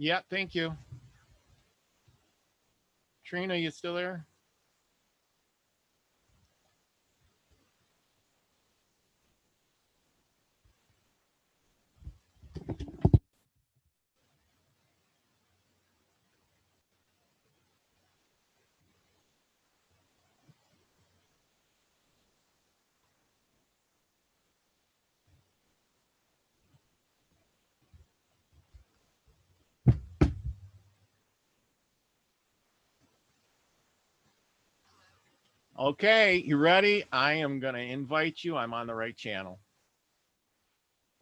Yeah, thank you. Trina, you still there? Okay, you ready? I am going to invite you. I'm on the right channel.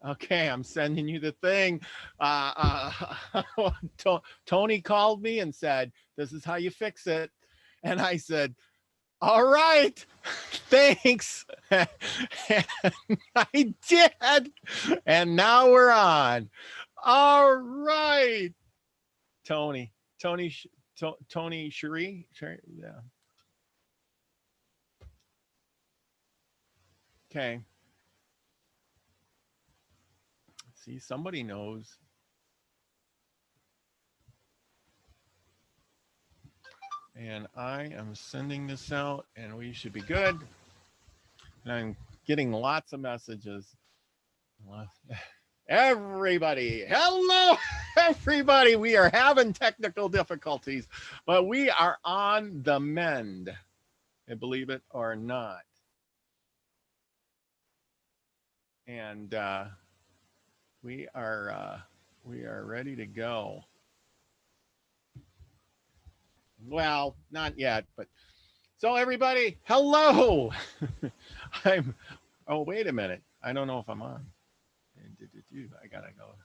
Okay, I'm sending you the thing. Tony called me and said, "This is how you fix it." And I said, "All right, thanks." And I did. And now we're on. All right. Tony, Tony, Tony Cherie. Yeah. Okay. See, somebody knows. And I am sending this out, and we should be good. And I'm getting lots of messages. Everybody, hello, everybody. We are having technical difficulties, but we are on the mend, believe it or not. And we are ready to go. Well, not yet, but so everybody, hello. Oh, wait a minute. I don't know if I'm on. I gotta go.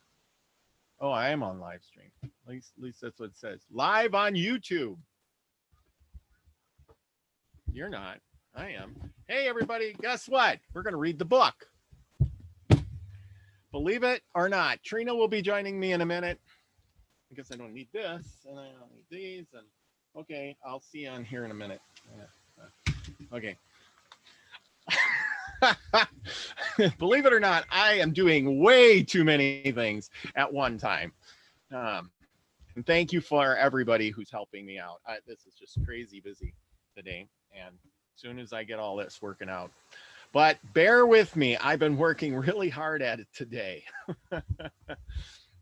Oh, I am on live stream. At least that's what it says. Live on YouTube. You're not. I am. Hey, everybody. Guess what? We're going to read the book. Believe it or not, Trina will be joining me in a minute. I guess I don't need this, and I don't need these. And okay, I'll see you on here in a minute. Okay. Believe it or not, I am doing way too many things at one time. And thank you for everybody who's helping me out. This is just crazy busy today. And as soon as I get all this working out, but bear with me. I've been working really hard at it today.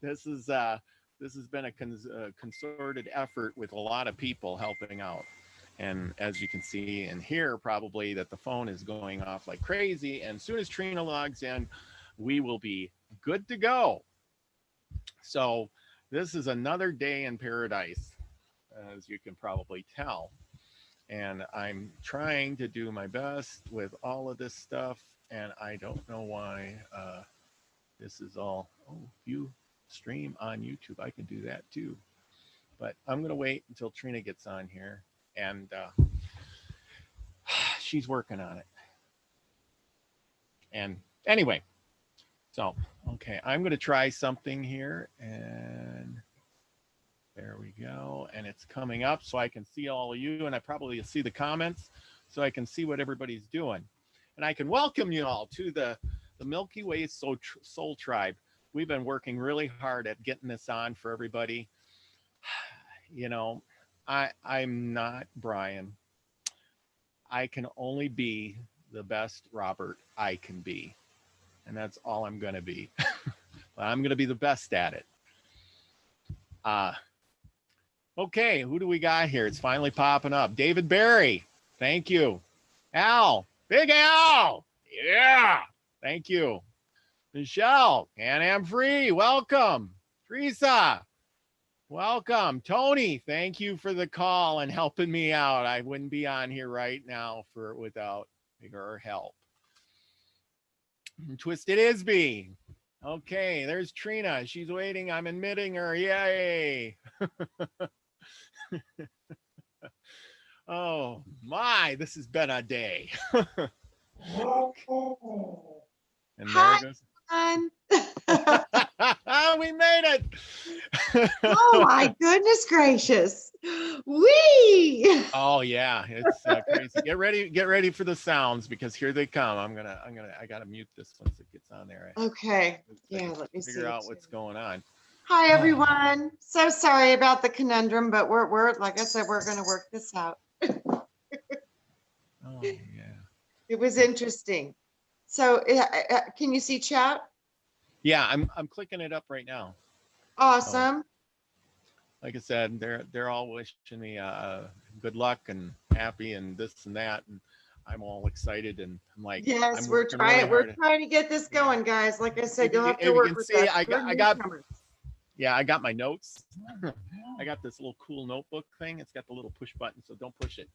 This has been a concerted effort with a lot of people helping out. And as you can see and hear probably that the phone is going off like crazy. And as soon as Trina logs in, we will be good to go. So this is another day in paradise, as you can probably tell. And I'm trying to do my best with all of this stuff. And I don't know why this is all, view stream on YouTube. I can do that too. But I'm going to wait until Trina gets on here. And she's working on it. And anyway, so, okay, I'm going to try something here. And there we go. And it's coming up so I can see all of you. And I probably see the comments so I can see what everybody's doing. And I can welcome you all to the Milky Way Soul Tribe. We've been working really hard at getting this on for everybody. You know, I'm not Brian. I can only be the best Robert I can be. And that's all I'm going to be. But I'm going to be the best at it. Okay, who do we got here? It's finally popping up. David Barry. Thank you. Al. Big Al. Yeah. Thank you. Michelle. Can-Am Free. Welcome. Teresa. Welcome. Tony, thank you for the call and helping me out. I wouldn't be on here right now without your help. Twisted Isby. Okay, there's Trina. She's waiting. I'm admitting her. Yay. Oh my, this has been a day. And there it goes. We made it. Oh my goodness gracious. Wee. Oh yeah, it's crazy. Get ready for the sounds because here they come. I gotta mute this once it gets on there. Okay. Yeah, let me figure out what's going on. Hi, everyone. So sorry about the conundrum, but we're like I said, we're going to work this out. Oh yeah. It was interesting. So can you see chat? Yeah, I'm clicking it up right now. Awesome. So, like I said, they're all wishing me good luck and happy and this and that, and I'm all excited and I'm like, Yes, I'm we're working trying. really hard. We're trying to get this going, guys. Like I said, you'll have to If you work can with see, us. I We're got newcomers. yeah, I got my notes. I got this little cool notebook thing. It's got the little push button, so don't push it.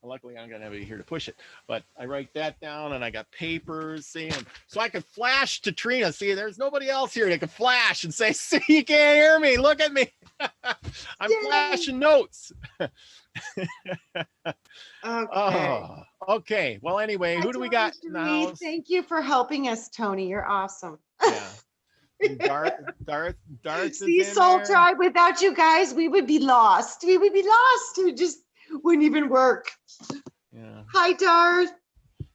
Luckily, I'm gonna have it here to push it. But I write that down, and I got papers, see, and so I could flash to Trina. See, there's nobody else here that can flash and say, "See, you can't hear me. Look at me. I'm Yay. flashing notes." Okay. Oh, okay. Well, anyway, who do we got in the house? Thank you for helping us, Tony. You're awesome. Yeah. Darth See, is in Soul there. Tribe, without you guys, we would be lost. We would be lost. We just wouldn't even work. Yeah. Hi, Darth.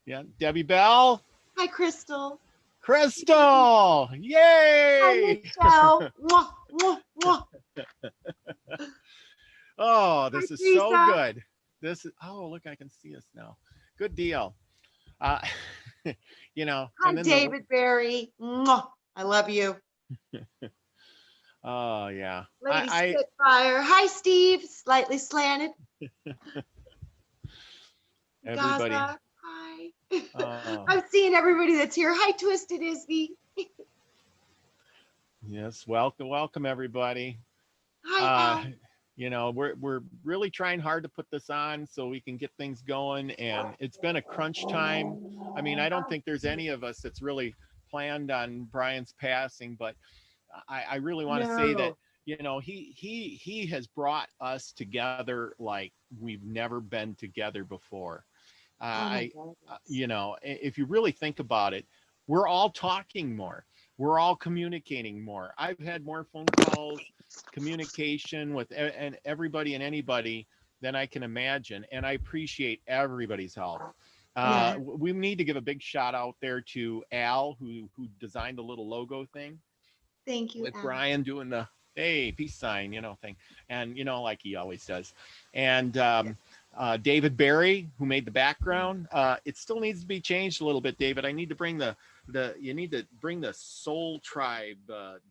Yeah. Debbie Bell. Hi, Crystal. Crystal. Yay. Hi, Michelle. Mwah, mwah, mwah. Oh, this Hi, is so Teresa. good. This is, oh, look, I can see us now. Good deal. You know, Hi, and then David Barry. Mwah. I love you. Oh, yeah. Lady Spitfire. Hi, Steve. Slightly slanted. Everybody. Gaza. Hi. I'm seeing everybody that's here. Hi, Twisted Isby. Yes, welcome everybody. Hi, Al. You know, we're really trying hard to put this on so we can get things going, and it's been a crunch time. I mean, I don't think there's any of us that's really planned on Brian's passing, but I really want to say that, you know, he has brought us together like we've never been together before. You know, if you really think about it, we're all talking more. We're all communicating more. I've had more phone calls, communication with everybody and anybody than I can imagine. And I appreciate everybody's help. We need to give a big shout out there to Al, who designed the little logo thing. Thank you, With Al. Brian doing the, hey, peace sign, you know, thing. And, you know, like he always does. And David Barry, who made the background. It still needs to be changed a little bit, David. I need to bring you need to bring the Soul Tribe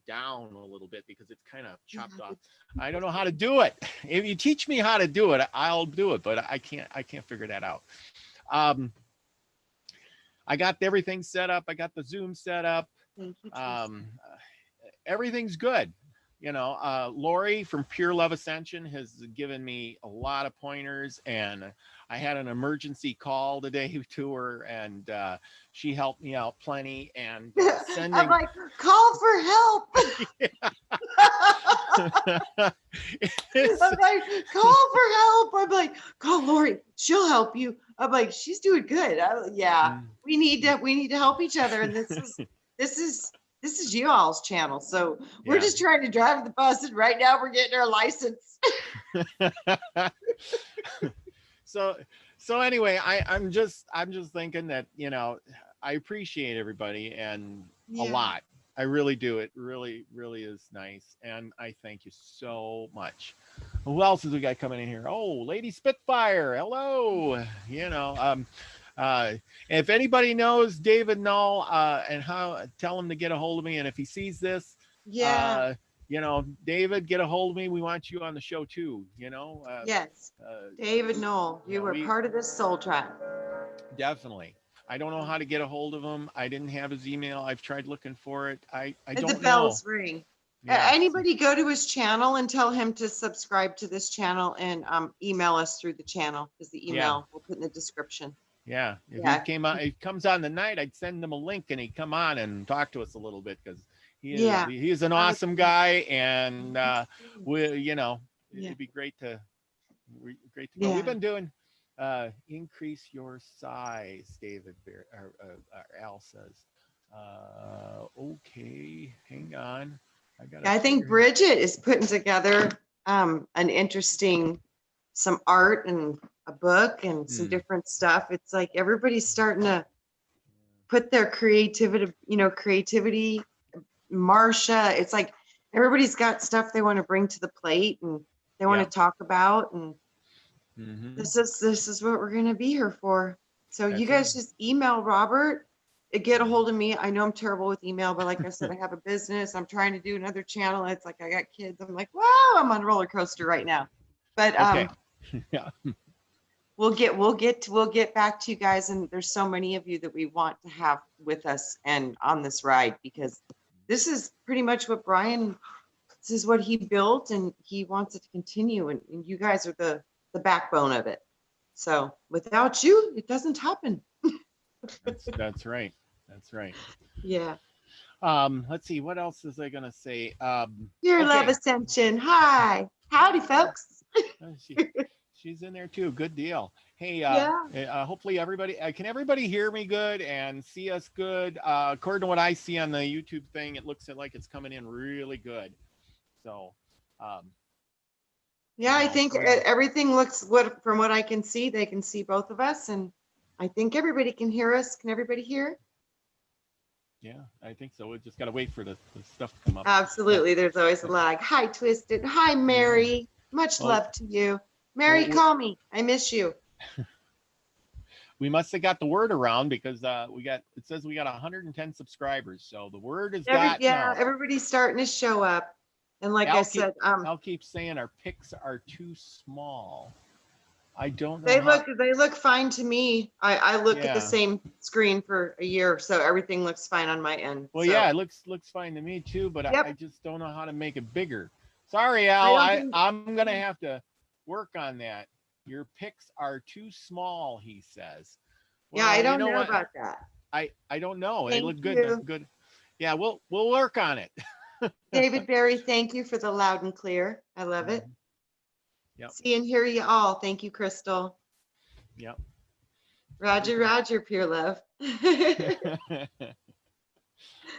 down a little bit because it's kind of chopped off. I don't know how to do it. If you teach me how to do it, I'll do it, but I can't figure that out. I got everything set up. I got the Zoom set up. Thank you, Everything's good. You know, Lori from Pure Love Ascension has given me a lot of pointers, and I had an emergency call today to her, and she helped me out plenty. And sending, I'm like, call for help. I'm like, call for help. I'm like, call Lori. She'll help you. I'm like, she's doing good. We need to help each other, and this is you all's channel. So we're just trying to drive the bus, and right now we're getting our license. So anyway, I'm just thinking that, you know, I appreciate everybody and a lot. I really do. It really is nice. And I thank you so much. Who else has we got coming in here? Oh, Lady Spitfire. Hello. You know, if anybody knows David Null and how, tell him to get a hold of me. And if he sees this, you know, David, get a hold of me. We want you on the show too, you know? Yes. David Null, you were part of this Soul Tribe. Definitely. I don't know how to get a hold of him. I didn't have his email. I've tried looking for it. I don't know. The bells ring. Anybody go to his channel and tell him to subscribe to this channel and email us through the channel, because the email we'll put in the description. Yeah. If he comes on the night, I'd send him a link and he'd come on and talk to us a little bit, because he's an awesome guy, and you know, it'd be great to go. We've been doing increase your size, David Al says. Okay, hang on. I think Bridget is putting together an interesting, some art and a book and some different stuff. It's like everybody's starting to put their creativity, Marsha, it's like everybody's got stuff they want to bring to the plate and they want to talk about, and this is what we're gonna be here for. So you guys just email Robert, get a hold of me. I know I'm terrible with email, but like I said, I have a business. I'm trying to do another channel. It's like I got kids. I'm like, wow, I'm on a roller coaster right now. But yeah. we'll get back to you guys, and there's so many of you that we want to have with us and on this ride, because this is pretty much what Brian, this is what he built, and he wants it to continue, and you guys are the backbone of it. So without you, it doesn't happen. That's right. That's right. Yeah. Let's see, what else is I gonna say? Your love ascension. Hi. Howdy, folks. She's in there too. Good deal. Hey, Yeah. hopefully everybody, can everybody hear me good and see us good? According to what I see on the YouTube thing, it looks like it's coming in really good. So, yeah, I think everything looks from what I can see, they can see both of us, and I think everybody can hear us. Can everybody hear? Yeah, I think so. We just got to wait for the stuff to come up. Absolutely. There's always a lag. Hi, Twisted. Hi, Mary. Yeah. Much love to you. Mary, call me. I miss you. We must have got the word around, because it says we got 110 subscribers. So the word is everybody's starting to show up. And like I said, I'll keep saying our pics are too small. I don't know. They look fine to me. I look at the same screen for a year, so everything looks fine on my end. Well, yeah, it looks fine to me too, but I just don't know how to make it bigger. Sorry, Al. I'm gonna have to work on that. Your pics are too small, he says. Well, yeah, I don't know about that. I don't know. They look good. Good. Yeah, we'll work on it. David Barry, thank you for the loud and clear. I love it. Yep. See and hear you all. Thank you, Crystal. Yep. Roger, pure love.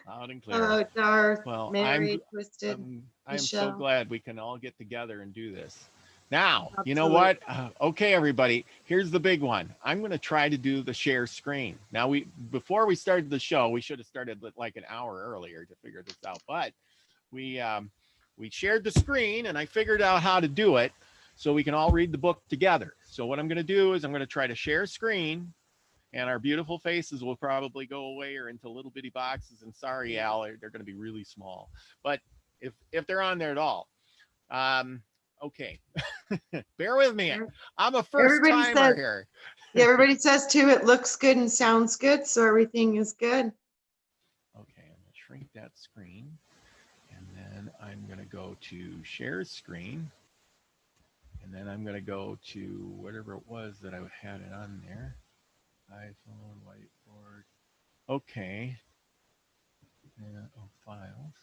Loud and clear. Oh, Darth, well, Mary, Twisted. I'm so glad we can all get together and do this. Now, you know what? Okay, everybody, here's the big one. I'm going to try to do the share screen. Now, before we started the show, we should have started like an hour earlier to figure this out, but we shared the screen and I figured out how to do it so we can all read the book together. So what I'm going to do is I'm going to try to share screen, and our beautiful faces will probably go away or into little bitty boxes. And sorry, Al, they're going to be really small, but if they're on there at all. Okay. Bear with me. I'm a first timer here. Yeah, everybody says too, it looks good and sounds good, so everything is good. Okay, I'm gonna shrink that screen, and then I'm gonna go to share screen, and then I'm gonna go to whatever it was that I had it on there. iPhone, whiteboard. Okay. And files.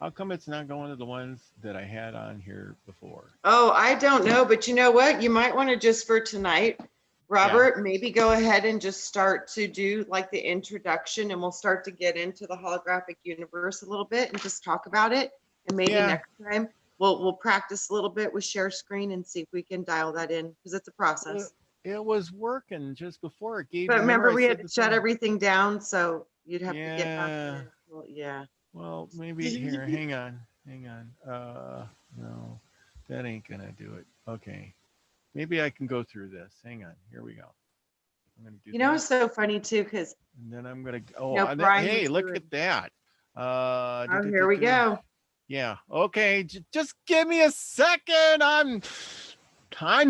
How come it's not going to the ones that I had on here before? Oh, I don't know, but you know what? You might want to just for tonight, Robert, maybe go ahead and just start to do like the introduction, and we'll start to get into the holographic universe a little bit and just talk about it. And maybe next time we'll practice a little bit with share screen and see if we can dial that in, because it's a process. It was working just before it gave. But remember we had to shut everything down, so you'd have to get back there. Well, well, maybe here, hang on. No, that ain't gonna do it. Okay, maybe I can go through this. Hang on, here we go. I'm gonna do. It's so funny too, because. And then I'm gonna. Hey, look at that. Here we go. Yeah. Okay. Just give me a second. I'm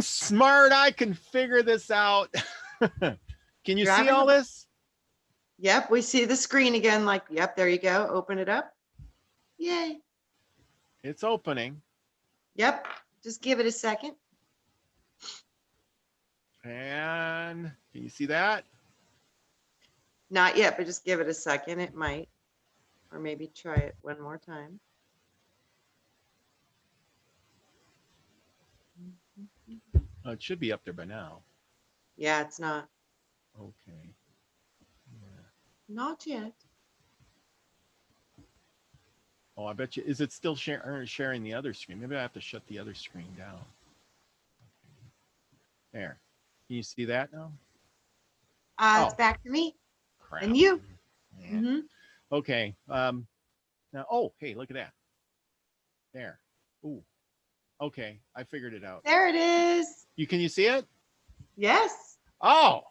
smart. I can figure this out. Can you see all this? Yep, we see the screen again. Like, yep, there you go. Open it up. Yay. It's opening. Yep. Just give it a second. And can you see that? Not yet, but just give it a second. It might. Or maybe try it one more time. Oh, it should be up there by now. Yeah, it's not. Okay. Not yet. Oh, I bet you. Is it still sharing the other screen? Maybe I have to shut the other screen down. Okay. There. Can you see that now? It's back to me. Crap. And you. Yeah. Mm-hmm. Okay. Now, oh, hey, look at that. There. Ooh. Okay, I figured it out. There it is. Can you see it? Yes, Oh,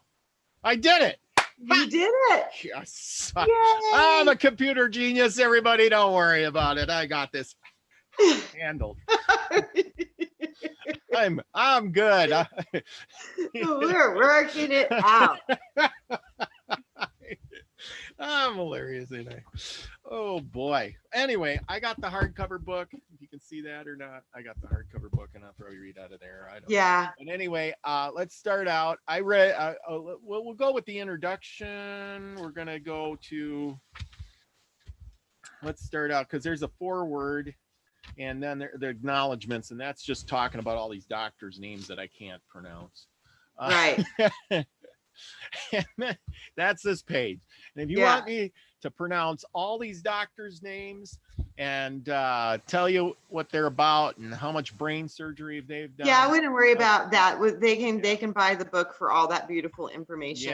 I did it. you did it. Yes. I'm Yay. a computer genius. Everybody, don't worry about it. I got this handled. I'm good. We're working it out. I'm hilarious, ain't I? Oh boy. Anyway, I got the hardcover book. If you can see that or not, I got the hardcover book, and I'll probably read out of there. I don't know. Yeah. But anyway, let's start out. I read. We'll go with the introduction. We're gonna go to. Let's start out because there's a foreword, and then the acknowledgments, and that's just talking about all these doctors' names that I can't pronounce. Right. That's this page. And if you want me to pronounce all these doctors' names and tell you what they're about and how much brain surgery they've done. Yeah, I wouldn't worry about that. They can buy the book for all that beautiful information.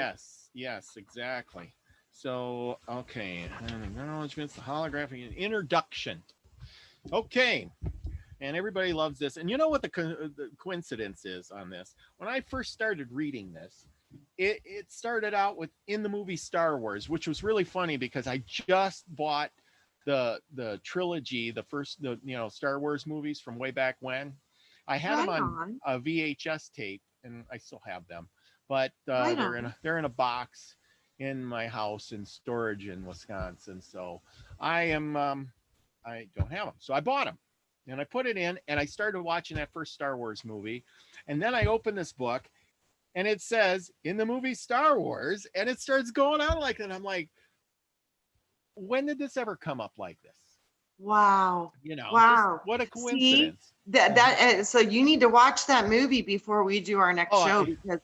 Yes, exactly. So, okay. Acknowledgements, the holographic introduction. Okay. And everybody loves this. And you know what the coincidence is on this? When I first started reading this, it started out with in the movie Star Wars, which was really funny because I just bought the trilogy, the first Star Wars movies from way back when. I had them on a VHS tape, and I still have them, but they're in a box in my house in storage in Wisconsin. So I don't have them, so I bought them. And I put it in, and I started watching that first Star Wars movie. And then I opened this book, and it says, in the movie Star Wars, and it starts going on like that. I'm like, when did this ever come up like this? Wow. Wow. What a coincidence. See, so you need to watch that movie before we do our next show. Because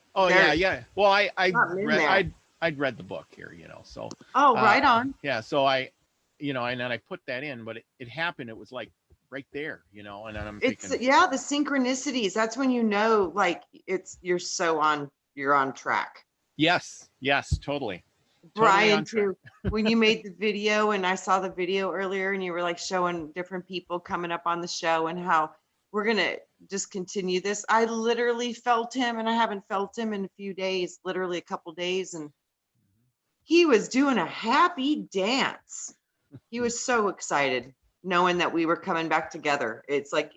yeah. Well, I'd read the book here, so. Oh, right on. Yeah. So and then I put that in, but it happened. It was like right there, and then I'm thinking, the synchronicities. That's when like you're on track. Yes, totally. Brian too. When you made the video, and I saw the video earlier, and you were like showing different people coming up on the show and how we're gonna just continue this. I literally felt him, and I haven't felt him in a few days, literally a couple days, and he was doing a happy dance. He was so excited knowing that we were coming back together. It's like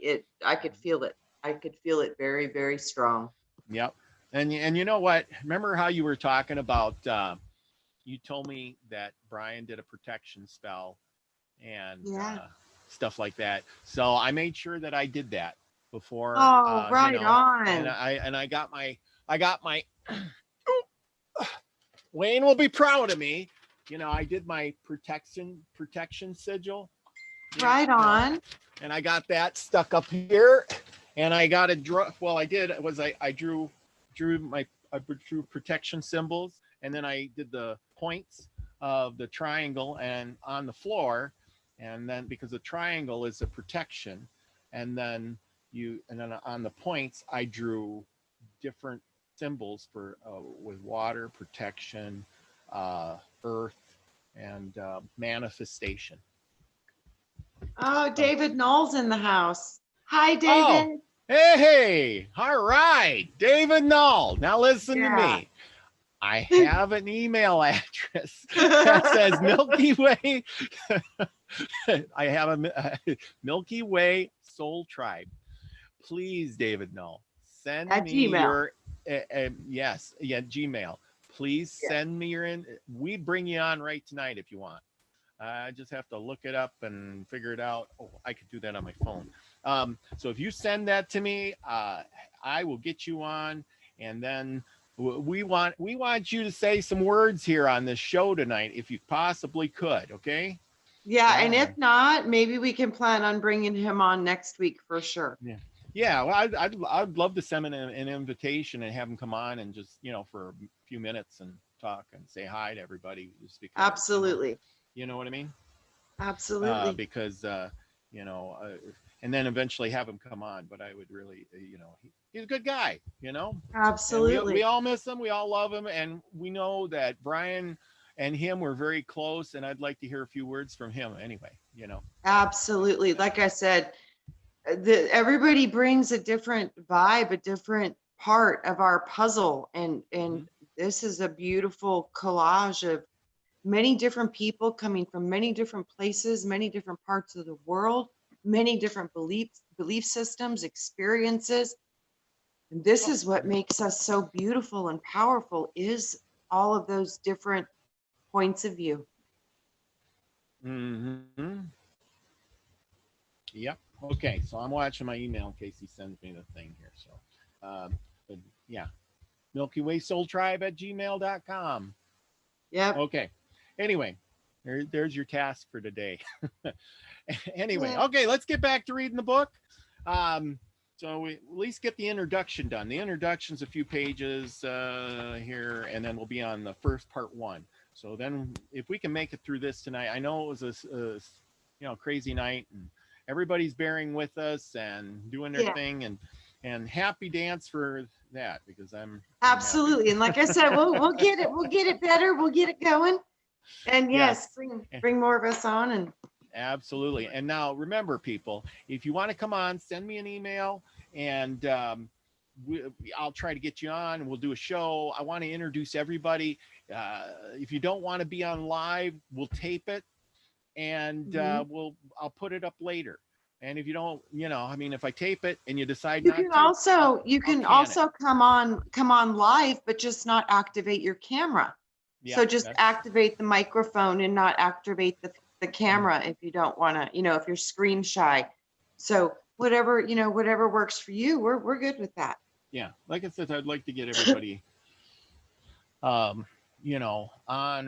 I could feel it. I could feel it very, very strong. Yep. And you know what? Remember how you were talking about, you told me that Brian did a protection spell and stuff like that. So I made sure that I did that before. Oh, right on. And I got my Wayne will be proud of me. I did my protection sigil. Right on. And I got that stuck up here, and I got it draw. Well, I did was I drew protection symbols, and then I did the points of the triangle and on the floor, and then because the triangle is a protection, and then on the points I drew different symbols for with water, protection, earth, and manifestation. Oh, David Null's in the house. Hi, David. Oh, hey. All right. David Null. Now listen to me. I have an email address that says Milky Way. I have a Milky Way Soul Tribe. Please, David Null, send me your Gmail. Please send me your we bring you on right tonight if you want. I just have to look it up and figure it out. Oh, I could do that on my phone. So if you send that to me, I will get you on, and then we want you to say some words here on this show tonight, if you possibly could. Okay? Yeah, and if not, maybe we can plan on bringing him on next week for sure. Yeah. Well, I'd love to send an invitation and have him come on and just for a few minutes and talk and say hi to everybody. Just because, absolutely. You know what I mean? Absolutely. Because and then eventually have him come on. But I would really, he's a good guy. Absolutely. We all miss him. We all love him, and we know that Brian and him were very close, and I'd like to hear a few words from him anyway, you know. Absolutely. Like I said, everybody brings a different vibe, a different part of our puzzle. And this is a beautiful collage of many different people coming from many different places, many different parts of the world, many different belief systems, experiences. And this is what makes us so beautiful and powerful, is all of those different points of view. Mm-hmm. Yep. Okay, so I'm watching my email in case he sends me the thing here. So, but yeah, Milky Way Soul Tribe at gmail.com. Yep. Okay. Anyway, there's your task for today. Anyway, Yeah. okay, let's get back to reading the book. So we at least get the introduction done. The introduction's a few pages here, and then we'll be on the first part 1. So then, if we can make it through this tonight, I know it was a crazy night, and everybody's bearing with us and doing their thing, and happy dance for that, because I'm absolutely happy. And like I said, we'll get it better, we'll get it going, and yes, bring more of us on. And absolutely. And now remember, people, if you want to come on, send me an email, and I'll try to get you on, and we'll do a show. I want to introduce everybody. If you don't want to be on live, we'll tape it, and I'll put it up later. And if you don't, if I tape it and you decide you can also come on live, but just not activate your camera. Yeah, so just activate the microphone and not activate the camera if you don't want to, if you're screen shy. So whatever works for you, we're good with that. Yeah, like I said, I'd like to get everybody on,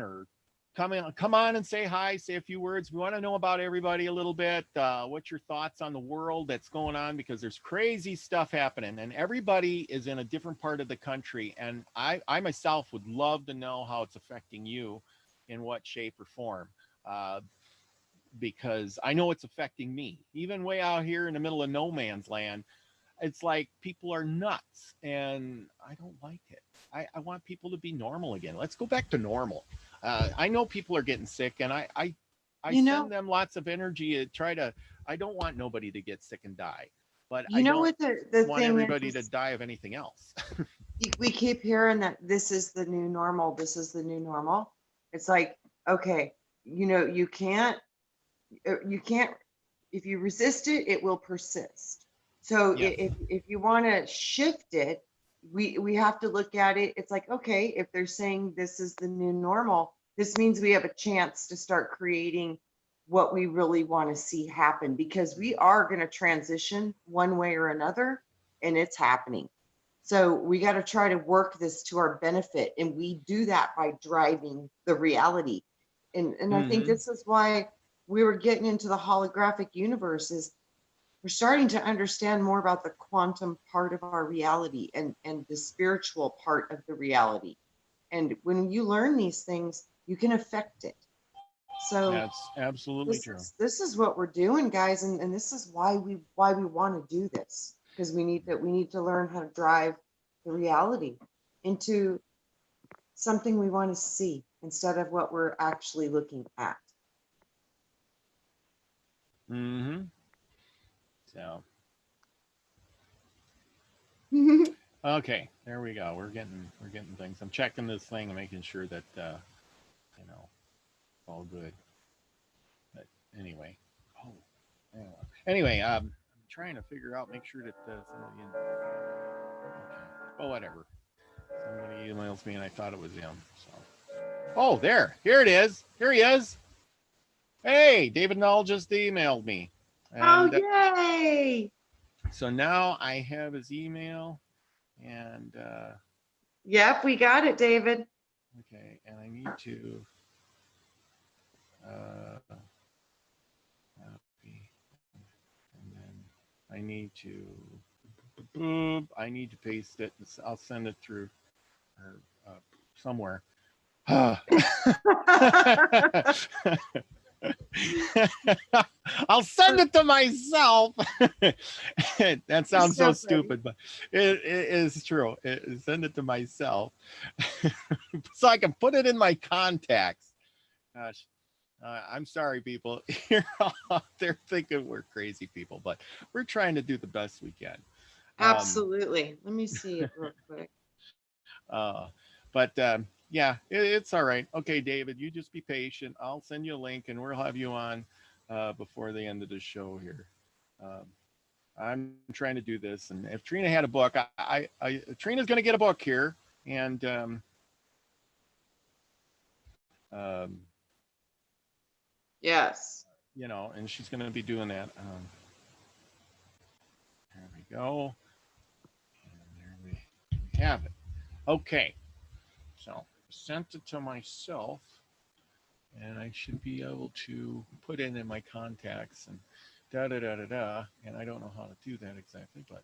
or come on and say hi, say a few words. We want to know about everybody a little bit. What's your thoughts on the world that's going on? Because there's crazy stuff happening, and everybody is in a different part of the country. And I myself would love to know how it's affecting you, in what shape or form. Because I know it's affecting me, even way out here in the middle of no man's land. It's like people are nuts, and I don't like it. I want people to be normal again. Let's go back to normal. I know people are getting sick, and I send them lots of energy to I don't want nobody to get sick and die, but I don't want everybody to die of anything else. We keep hearing that this is the new normal. This is the new normal. It's like, okay, you can't, if you resist it, it will persist. So if you want to shift it, we have to look at it. It's like, okay, if they're saying this is the new normal, this means we have a chance to start creating what we really want to see happen, because we are going to transition one way or another, and it's happening. So we got to try to work this to our benefit, and we do that by driving the reality. And I think this is why we were getting into the holographic universe, is we're starting to understand more about the quantum part of our reality and the spiritual part of the reality. And when you learn these things, you can affect it. So that's absolutely true. This is what we're doing, guys, and this is why we want to do this, because we need to learn how to drive the reality into something we want to see instead of what we're actually looking at. So okay, there we go. We're getting things. I'm checking this thing and making sure that all good. But anyway, I'm trying to figure out, make sure that somebody. Okay, well, whatever. Somebody emails me and I thought it was him. So, here it is. Here he is. Hey, David Null just emailed me. And, yay! So now I have his email, and yep, we got it, David. Okay, and I need to copy, and then I need to paste it. I'll send it through somewhere. I'll send it to myself. That sounds so so stupid, but it is true. Send it to myself so I can put it in my contacts. Gosh, I'm sorry, people. You're all out there thinking we're crazy people, but we're trying to do the best we can. Absolutely. Let me see it real quick. But yeah, it's all right. Okay, David, you just be patient. I'll send you a link and we'll have you on before the end of the show here. I'm trying to do this, and if Trina had a book, Trina's going to get a book here, and Yes. you know, and she's going to be doing that. There we go. And there we have it. Okay, so sent it to myself, and I should be able to put it in my contacts and da da da da da. And I don't know how to do that exactly, but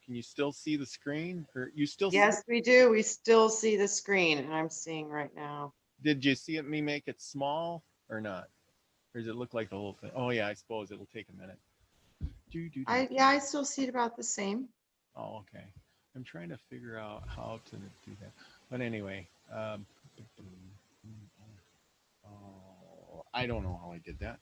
can you still see the screen? Or you still? Yes, we do. We still see the screen, and I'm seeing right now. Did you see me make it small or not? Or does it look like the whole thing? Oh yeah, I suppose it'll take a minute. I still see it about the same. Oh, okay. I'm trying to figure out how to do that. But anyway, I don't know how I did that.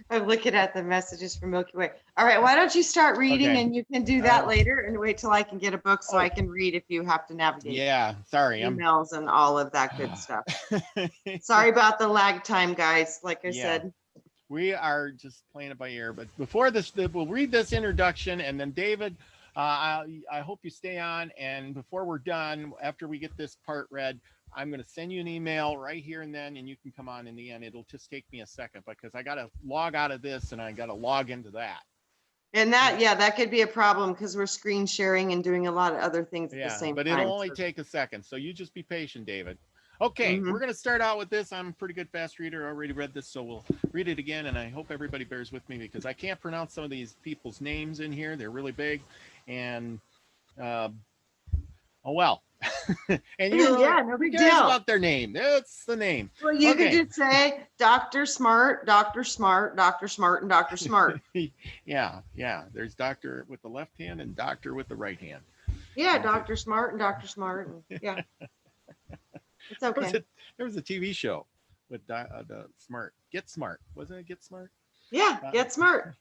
I'm looking at the messages from Milky Way. All right, why don't you start reading, Okay. and you can do that later, and wait till I can get a book so I can read if you have to navigate. Yeah, sorry. Emails and all of that good stuff. Sorry about the lag time, guys. Like I said. We are just playing it by ear. But before this, we'll read this introduction, and then David, I hope you stay on. And before we're done, after we get this part read, I'm going to send you an email right here and then, and you can come on in the end. It'll just take me a second because I got to log out of this and I got to log into that. And that could be a problem because we're screen sharing and doing a lot of other things at the same time. But it'll only take a second. So you just be patient, David. Okay, we're going to start out with this. I'm a pretty good fast reader. I already read this, so we'll read it again. And I hope everybody bears with me because I can't pronounce some of these people's names in here. They're really big. And, oh, well. And you no big deal about their name. That's the name. Well, you could just say Dr. Smart, Dr. Smart, Dr. Smart, and Dr. Smart. Yeah. There's Doctor with the left hand and Doctor with the right hand. Yeah, Dr. Smart and Dr. Smart. And, yeah. It's okay. There was a TV show with the Smart. Get Smart. Wasn't it Get Smart? Yeah, Get Smart.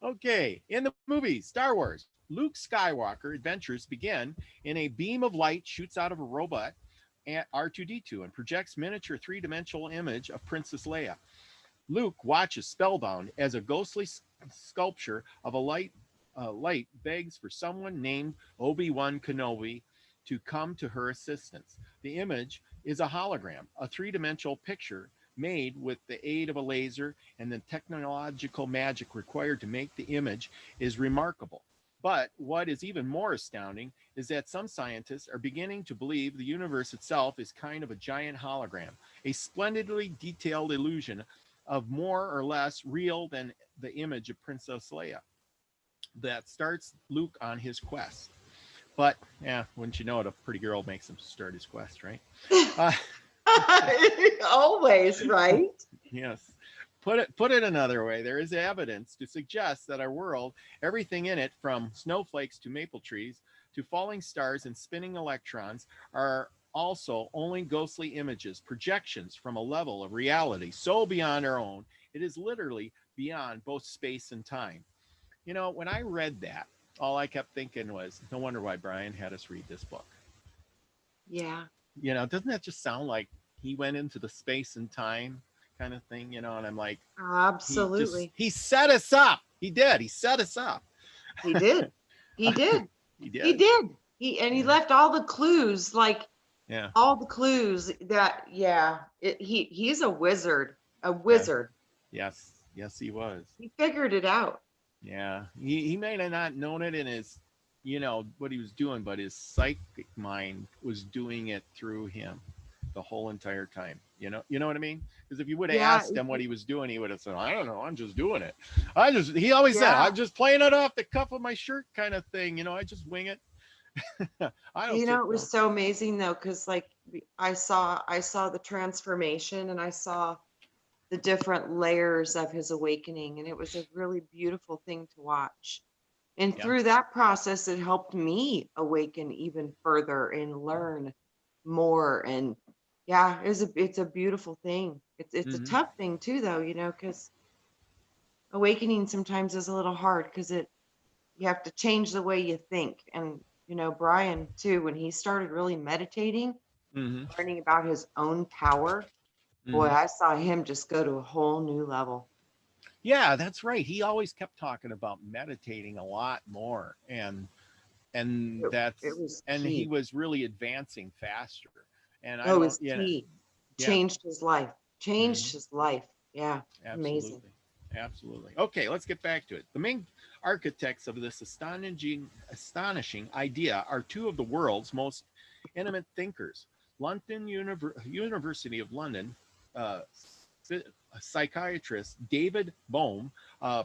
Okay, in the movie Star Wars, Luke Skywalker adventures begin in a beam of light shoots out of a robot at R2-D2 and projects miniature three-dimensional image of Princess Leia. Luke watches spellbound as a ghostly sculpture of a light begs for someone named Obi-Wan Kenobi to come to her assistance. The image is a hologram, a three-dimensional picture made with the aid of a laser, and the technological magic required to make the image is remarkable. But what is even more astounding is that some scientists are beginning to believe the universe itself is kind of a giant hologram, a splendidly detailed illusion of more or less real than the image of Princess Leia that starts Luke on his quest. But yeah, wouldn't you know it, a pretty girl makes him start his quest, right? Always, right? Yes. Put it another way, there is evidence to suggest that our world, everything in it, from snowflakes to maple trees to falling stars and spinning electrons, are also only ghostly images, projections from a level of reality so beyond our own, it is literally beyond both space and time. You know, when I read that, all I kept thinking was, no wonder why Brian had us read this book. Yeah. You know, doesn't that just sound like he went into the space and time kind of thing, you know? And I'm like, absolutely. He set us up. He did. He set us up. He did. He did. He did. He did. He left all the clues, all the clues that, he's a wizard, Yes, he was. He figured it out. Yeah, he may have not known it in his, you know, what he was doing, but his psychic mind was doing it through him the whole entire time. You know what I mean? Because if you would have asked him what he was doing, he would have said, I don't know, I'm just doing it. He always said, I'm just playing it off the cuff of my shirt kind of thing. You know, I just wing it. I don't You know, take it was so amazing though, because like I saw the transformation and I saw the different layers of his awakening, and it was a really beautiful thing to watch. And Yeah. through that process, it helped me awaken even further and learn more. And yeah, it's a beautiful thing. It's a Hmm. tough thing too, though, because awakening sometimes is a little hard because you have to change the way you think. And Brian too, when he started really meditating, Hmm. learning about his own power, boy, Hmm. I saw him just go to a whole new level. Yeah, that's right. He always kept talking about meditating a lot more, and It that's was and he key. was really advancing faster. And I Oh, it don't, was key. yeah. Changed his life. Changed Hmm. his life. Yeah, amazing. Absolutely. Absolutely. Okay, let's get back to it. The main architects of this astonishing idea are two of the world's most intimate thinkers. University of London uh, psychiatrist David Bohm,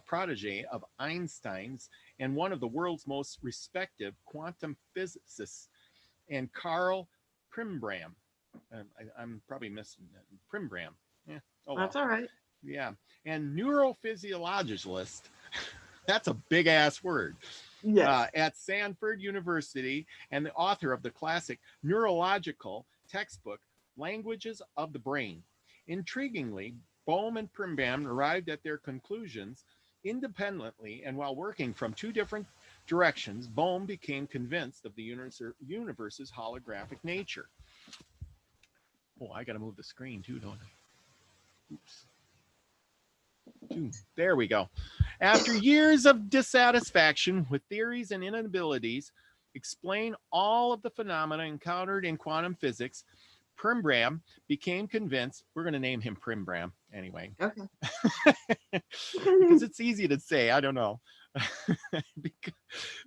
protege of Einstein's and one of the world's most respected quantum physicists, and Carl Primbram. I'm probably missing that. Primbram. Yeah. Oh That's well. all right. Yeah. And neurophysiologist, that's a big ass word, Yes. at Stanford University, and the author of the classic neurological textbook, Languages of the Brain. Intriguingly, Bohm and Primbam arrived at their conclusions independently, and while working from two different directions, Bohm became convinced of the universe's holographic nature. Oh, I got to move the screen too, don't I? Oops. There we go. After years of dissatisfaction with theories and inabilities explain all of the phenomena encountered in quantum physics, Primbram became convinced. We're going to name him Primbram anyway, Okay. because it's easy to say. I don't know.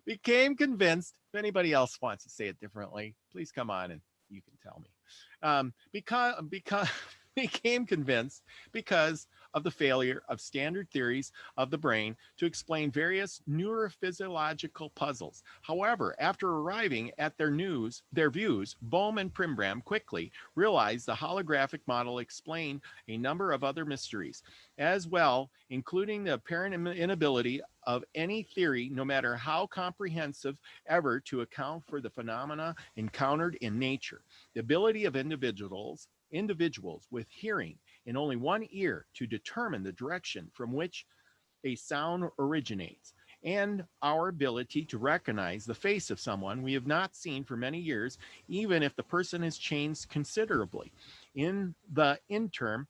Became convinced. If anybody else wants to say it differently, please come on and you can tell me. Because became convinced because of the failure of standard theories of the brain to explain various neurophysiological puzzles. However, after arriving at their views, Bohm and Primbram quickly realized the holographic model explained a number of other mysteries as well, including the apparent inability of any theory, no matter how comprehensive, ever to account for the phenomena encountered in nature. The ability of individuals with hearing in only one ear to determine the direction from which a sound originates, and our ability to recognize the face of someone we have not seen for many years, even if the person has changed considerably in the interim.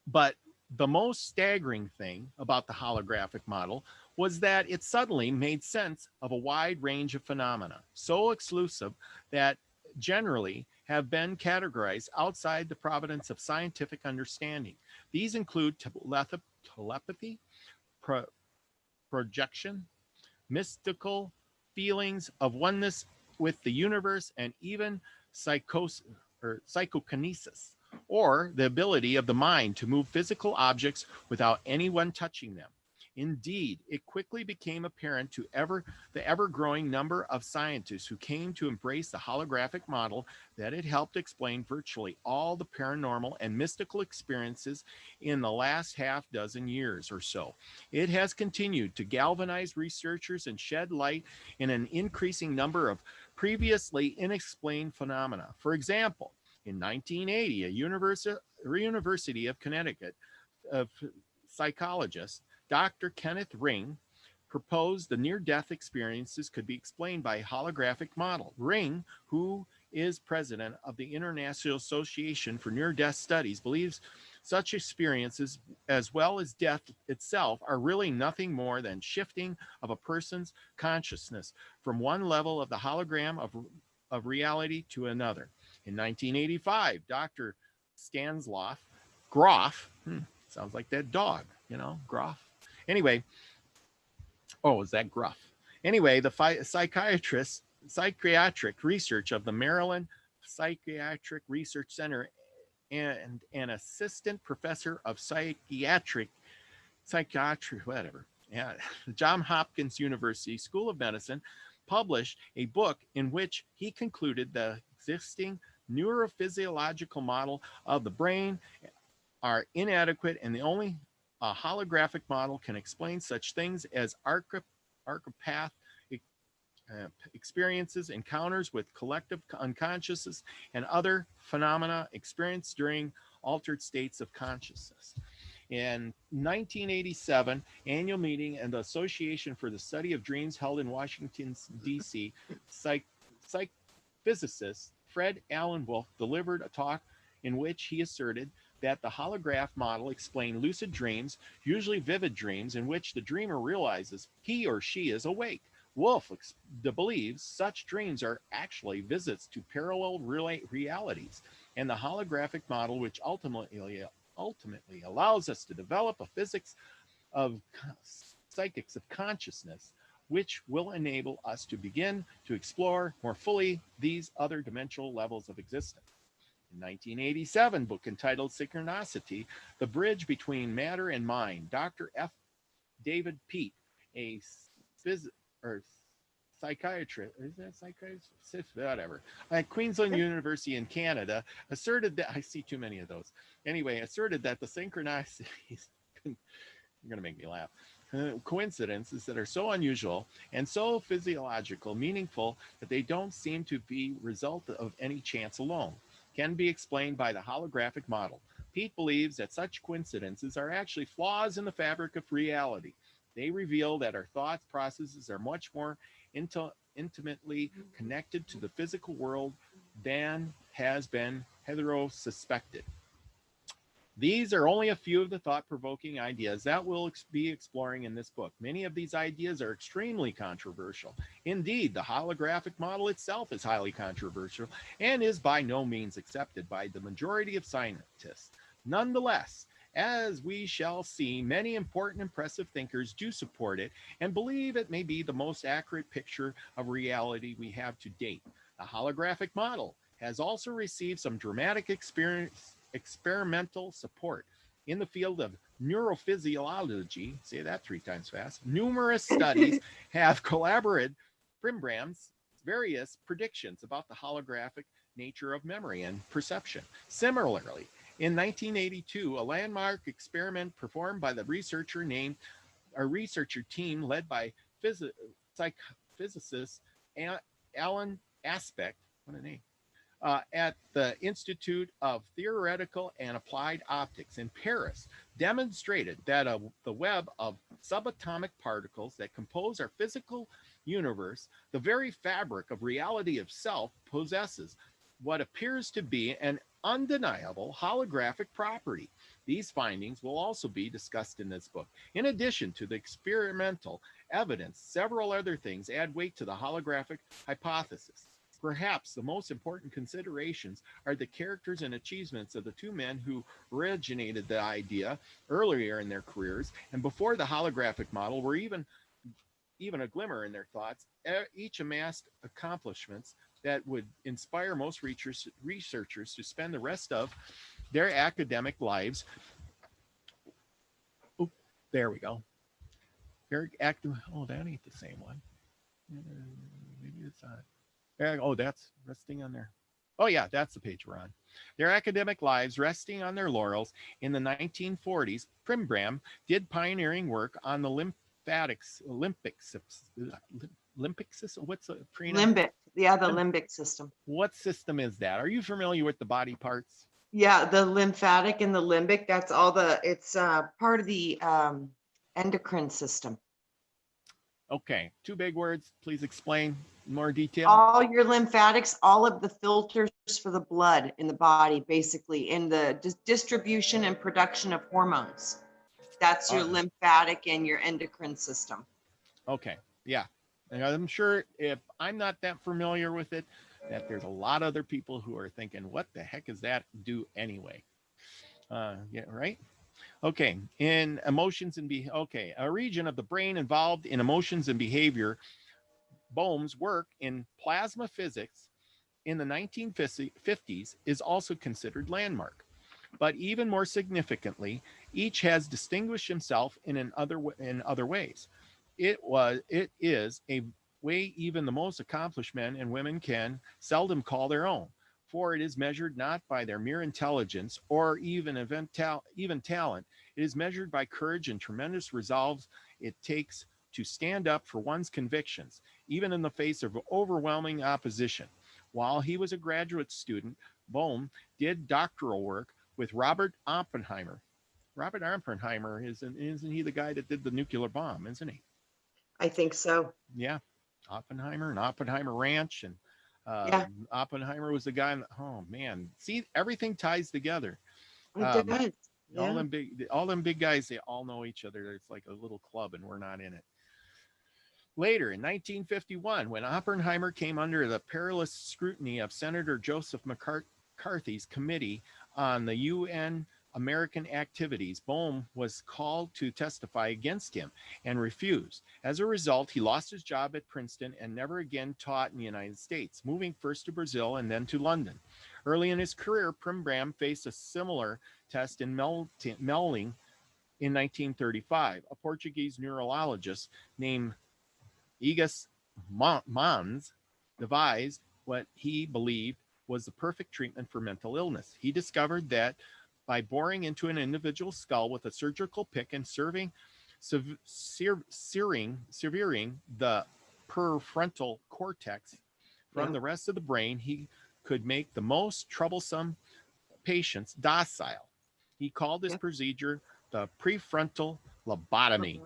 But the most staggering thing about the holographic model was that it suddenly made sense of a wide range of phenomena, so exclusive that generally have been categorized outside the province of scientific understanding. These include telepathy, pro- projection, mystical feelings of oneness with the universe, and even psychokinesis, or the ability of the mind to move physical objects without anyone touching them. Indeed, it quickly became apparent to the ever-growing number of scientists who came to embrace the holographic model that it helped explain virtually all the paranormal and mystical experiences in the last half dozen years or so. It has continued to galvanize researchers and shed light in an increasing number of previously unexplained phenomena. For example, in 1980, a University of Connecticut psychologist, Dr. Kenneth Ring, proposed the near-death experiences could be explained by a holographic model. Ring, who is president of the International Association for Near-Death Studies, believes such experiences, as well as death itself, are really nothing more than shifting of a person's consciousness from one level of the hologram of reality to another. In 1985, Dr. Stanislav Grof, sounds like that dog, Grof. Anyway, oh, is that Gruff? Anyway, the psychiatric research of the Maryland Psychiatric Research Center and an assistant professor of psychiatry, whatever, yeah, John Hopkins University School of Medicine, published a book in which he concluded the existing neurophysiological model of the brain are inadequate, and the only holographic model can explain such things as archepath experiences, encounters with collective unconsciousness, and other phenomena experienced during altered states of consciousness. In 1987, annual meeting and the Association for the Study of Dreams held in Washington, D.C., psych physicist Fred Alan Wolf delivered a talk in which he asserted that the holograph model explained lucid dreams, usually vivid dreams, in which the dreamer realizes he or she is awake. Wolf believes such dreams are actually visits to parallel realities, and the holographic model, which ultimately allows us to develop a physics of psychics of consciousness, which will enable us to begin to explore more fully these other dimensional levels of existence. In 1987, book entitled Synchronicity, The Bridge Between Matter and Mind, Dr. F. David Peat, a psychiatrist, is that psychiatrist? Whatever, at Queensland University in Canada, asserted that, I see too many of those. Anyway, asserted that the synchronicities, you're going to make me laugh, coincidences that are so unusual and so physiological, meaningful, that they don't seem to be result of any chance alone, can be explained by the holographic model. Pete believes that such coincidences are actually flaws in the fabric of reality. They reveal that our thoughts processes are much more intimately connected to the physical world than has been hitherto suspected. These are only a few of the thought-provoking ideas that we'll be exploring in this book. Many of these ideas are extremely controversial. Indeed, the holographic model itself is highly controversial and is by no means accepted by the majority of scientists. Nonetheless, as we shall see, many important, impressive thinkers do support it and believe it may be the most accurate picture of reality we have to date. The holographic model has also received some dramatic experimental support in the field of neurophysiology. Say that 3 times fast. Numerous studies have collaborated Primbram's various predictions about the holographic nature of memory and perception. Similarly, in 1982, a landmark experiment performed by the researcher team led by physicist Alan Aspect, what a name, at the Institute of Theoretical and Applied Optics in Paris, demonstrated that the web of subatomic particles that compose our physical universe, the very fabric of reality itself, possesses what appears to be an undeniable holographic property. These findings will also be discussed in this book. In addition to the experimental evidence, several other things add weight to the holographic hypothesis. Perhaps the most important considerations are the characters and achievements of the 2 men who originated the idea earlier in their careers and before the holographic model were even a glimmer in their thoughts. Each amassed accomplishments that would inspire most researchers to spend the rest of their academic lives. Oh, there we go. Very active. Oh, that ain't the same one. Maybe it's not. Oh, that's resting on there. Oh, yeah, that's the page we're on. Their academic lives resting on their laurels. In the 1940s, Primbram did pioneering work on the limbic system. What's a Trina? Limbic. Yeah, the limbic system. What system is that? Are you familiar with the body parts? Yeah, the lymphatic and the limbic. That's all it's part of the endocrine system. Okay, 2 big words. Please explain in more detail. All your lymphatics, all of the filters for the blood in the body, basically, in the distribution and production of hormones. That's your lymphatic and your endocrine system. Okay, yeah. And I'm sure if I'm not that familiar with it, that there's a lot of other people who are thinking, what the heck does that do anyway? Yeah, right? Okay, in emotions and a region of the brain involved in emotions and behavior. Bohm's work in plasma physics in the 1950s is also considered landmark. But even more significantly, each has distinguished himself in other ways. It is a way even the most accomplished men and women can seldom call their own, for it is measured not by their mere intelligence or even talent. It is measured by courage and tremendous resolves it takes to stand up for one's convictions, even in the face of overwhelming opposition. While he was a graduate student, Bohm did doctoral work with Robert Oppenheimer. Robert Oppenheimer isn't he the guy that did the nuclear bomb, isn't he? I think so. Yeah, Oppenheimer and Oppenheimer Ranch, and Yeah, Oppenheimer was the guy. Oh man, see, everything ties together. it Um, does. all Yeah. them big guys, they all know each other. It's like a little club, and we're not in it. Later, in 1951, when Oppenheimer came under the perilous scrutiny of Senator Joseph McCarthy's Committee on the UN American Activities, Bohm was called to testify against him and refused. As a result, he lost his job at Princeton and never again taught in the United States, moving first to Brazil and then to London. Early in his career, Primbram faced a similar test in Melling in 1935. A Portuguese neurologist named Egas Mons devised what he believed was the perfect treatment for mental illness. He discovered that by boring into an individual's skull with a surgical pick and severing the prefrontal cortex from the rest of the brain, he could make the most troublesome patients docile. He called this procedure the prefrontal lobotomy.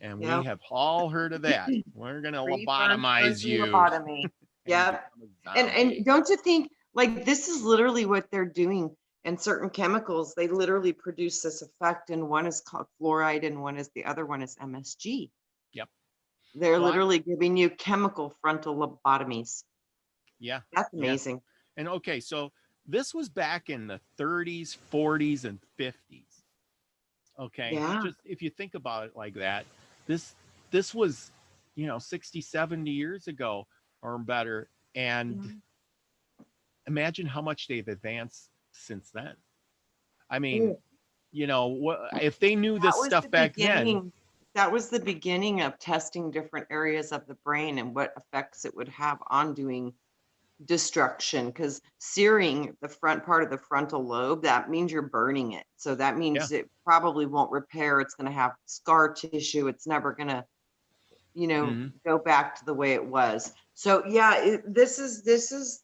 And we have all heard of that. We're going to lobotomize you. Lobotomy. Yep. And don't you think, like, this is literally what they're doing in certain chemicals? They literally produce this effect, and one is called fluoride and the other one is MSG. Yep. They're literally giving you chemical frontal lobotomies. Yeah. That's amazing. Yeah. And okay, so this was back in the 30s, 40s, and 50s. Okay. Yeah. Just if you think about it like that, this was, 60, 70 years ago or better. And imagine how much they've advanced since then. I mean, if they knew this stuff back then. That was the beginning of testing different areas of the brain and what effects it would have on doing destruction, because searing the front part of the frontal lobe, that means you're burning it. So that means it probably won't repair. It's going to have scar tissue. It's never going to, go back to the way it was. So yeah, this is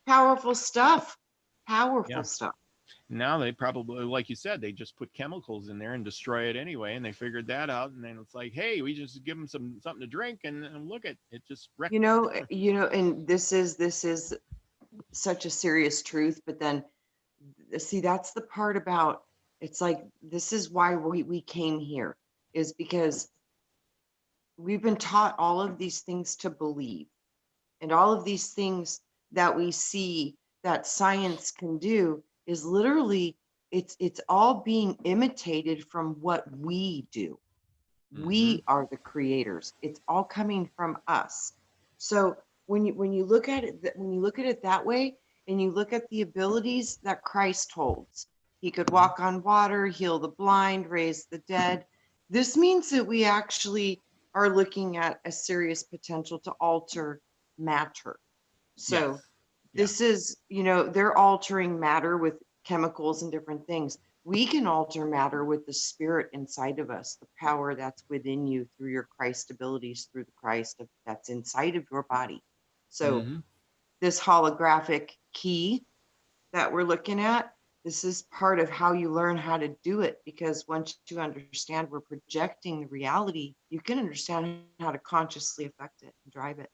powerful stuff. Powerful stuff. Now they probably, like you said, they just put chemicals in there and destroy it anyway. And they figured that out. And then it's like, hey, we just give them something to drink and look at it, just wrecked. And this is such a serious truth. But then, see, that's the part about, it's like, this is why we came here, is because we've been taught all of these things to believe, and all of these things that we see that science can do is literally, it's all being imitated from what we do. We are the creators. It's all coming from us. So when you look at it that way, and you look at the abilities that Christ holds, he could walk on water, heal the blind, raise the dead. This means that we actually are looking at a serious potential to alter matter. So this is, they're altering matter with chemicals and different things. We can alter matter with the spirit inside of us, the power that's within you through your Christ abilities, through the Christ that's inside of your body. So this holographic key that we're looking at, this is part of how you learn how to do it, because once you understand we're projecting the reality, you can understand how to consciously affect it and drive it.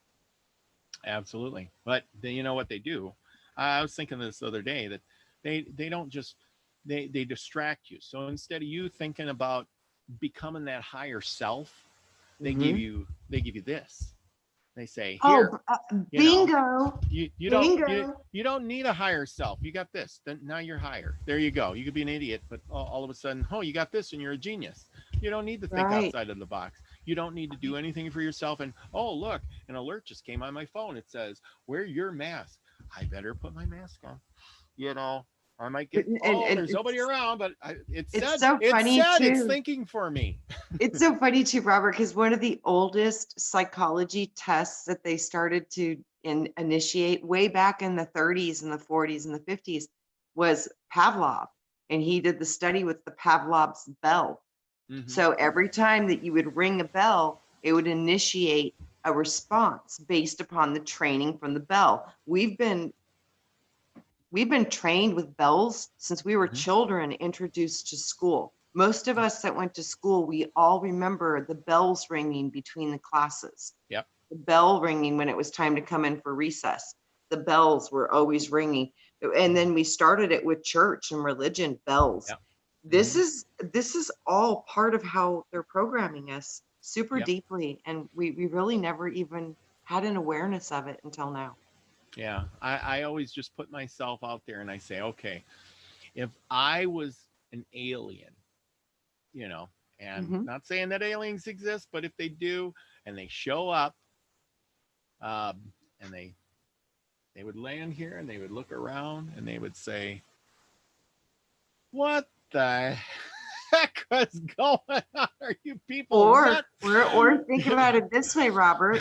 Absolutely. But you know what they do? I was thinking this the other day that they don't just, they distract you. So instead of you thinking about becoming that higher self, they give you this. They say, here, bingo. You don't need a higher self. You got this. Then now you're higher. There you go. You could be an idiot, but all of a sudden, you got this, and you're a genius. You don't need to think outside of the box. You don't need to do anything for yourself. And look, an alert just came on my phone. It says, wear your mask. I better put my mask on. Or I might get, and there's nobody around, but it's so funny it's too. thinking for me. It's so funny too, Robert, because one of the oldest psychology tests that they started to initiate way back in the 30s and the 40s and the 50s was Pavlov. And he did the study with the Pavlov's bell. Mhm. So every time that you would ring a bell, it would initiate a response based upon the training from the bell. We've been trained with bells since we were Mhm. children, introduced to school. Most of us that went to school, we all remember the bells ringing between the classes. Yep. The bell ringing when it was time to come in for recess. The bells were always ringing. And then we started it with church and religion bells. Yep. This Mhm. this is all part of how they're programming us super Yep. deeply. And we really never even had an awareness of it until now. Yeah. I always just put myself out there and I say, okay, if I was an alien, you know, and Mhm. not saying that aliens exist, but if they do and they show up, and they would land here and they would look around and they would say, what the heck is going on? Are you people nuts? Or think about it this way, Robert.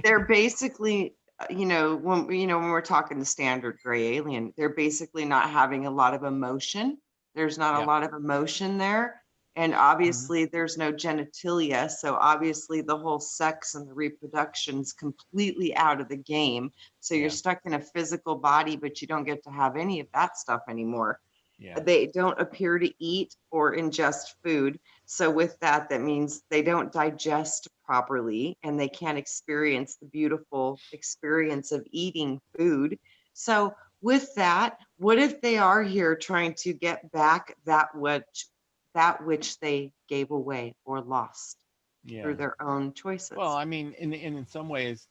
They're basically, when we're talking the standard gray alien, they're basically not having a lot of emotion. There's not a Yeah. lot of emotion there. And Mhm. obviously there's no genitalia. So obviously the whole sex and the reproduction is completely out of the game. So you're Yeah. stuck in a physical body, but you don't get to have any of that stuff anymore. Yeah. They don't appear to eat or ingest food. So with that, that means they don't digest properly and they can't experience the beautiful experience of eating food. So with that, what if they are here trying to get back that which they gave away or lost Yeah. through their own Well, choices? I mean, in some ways,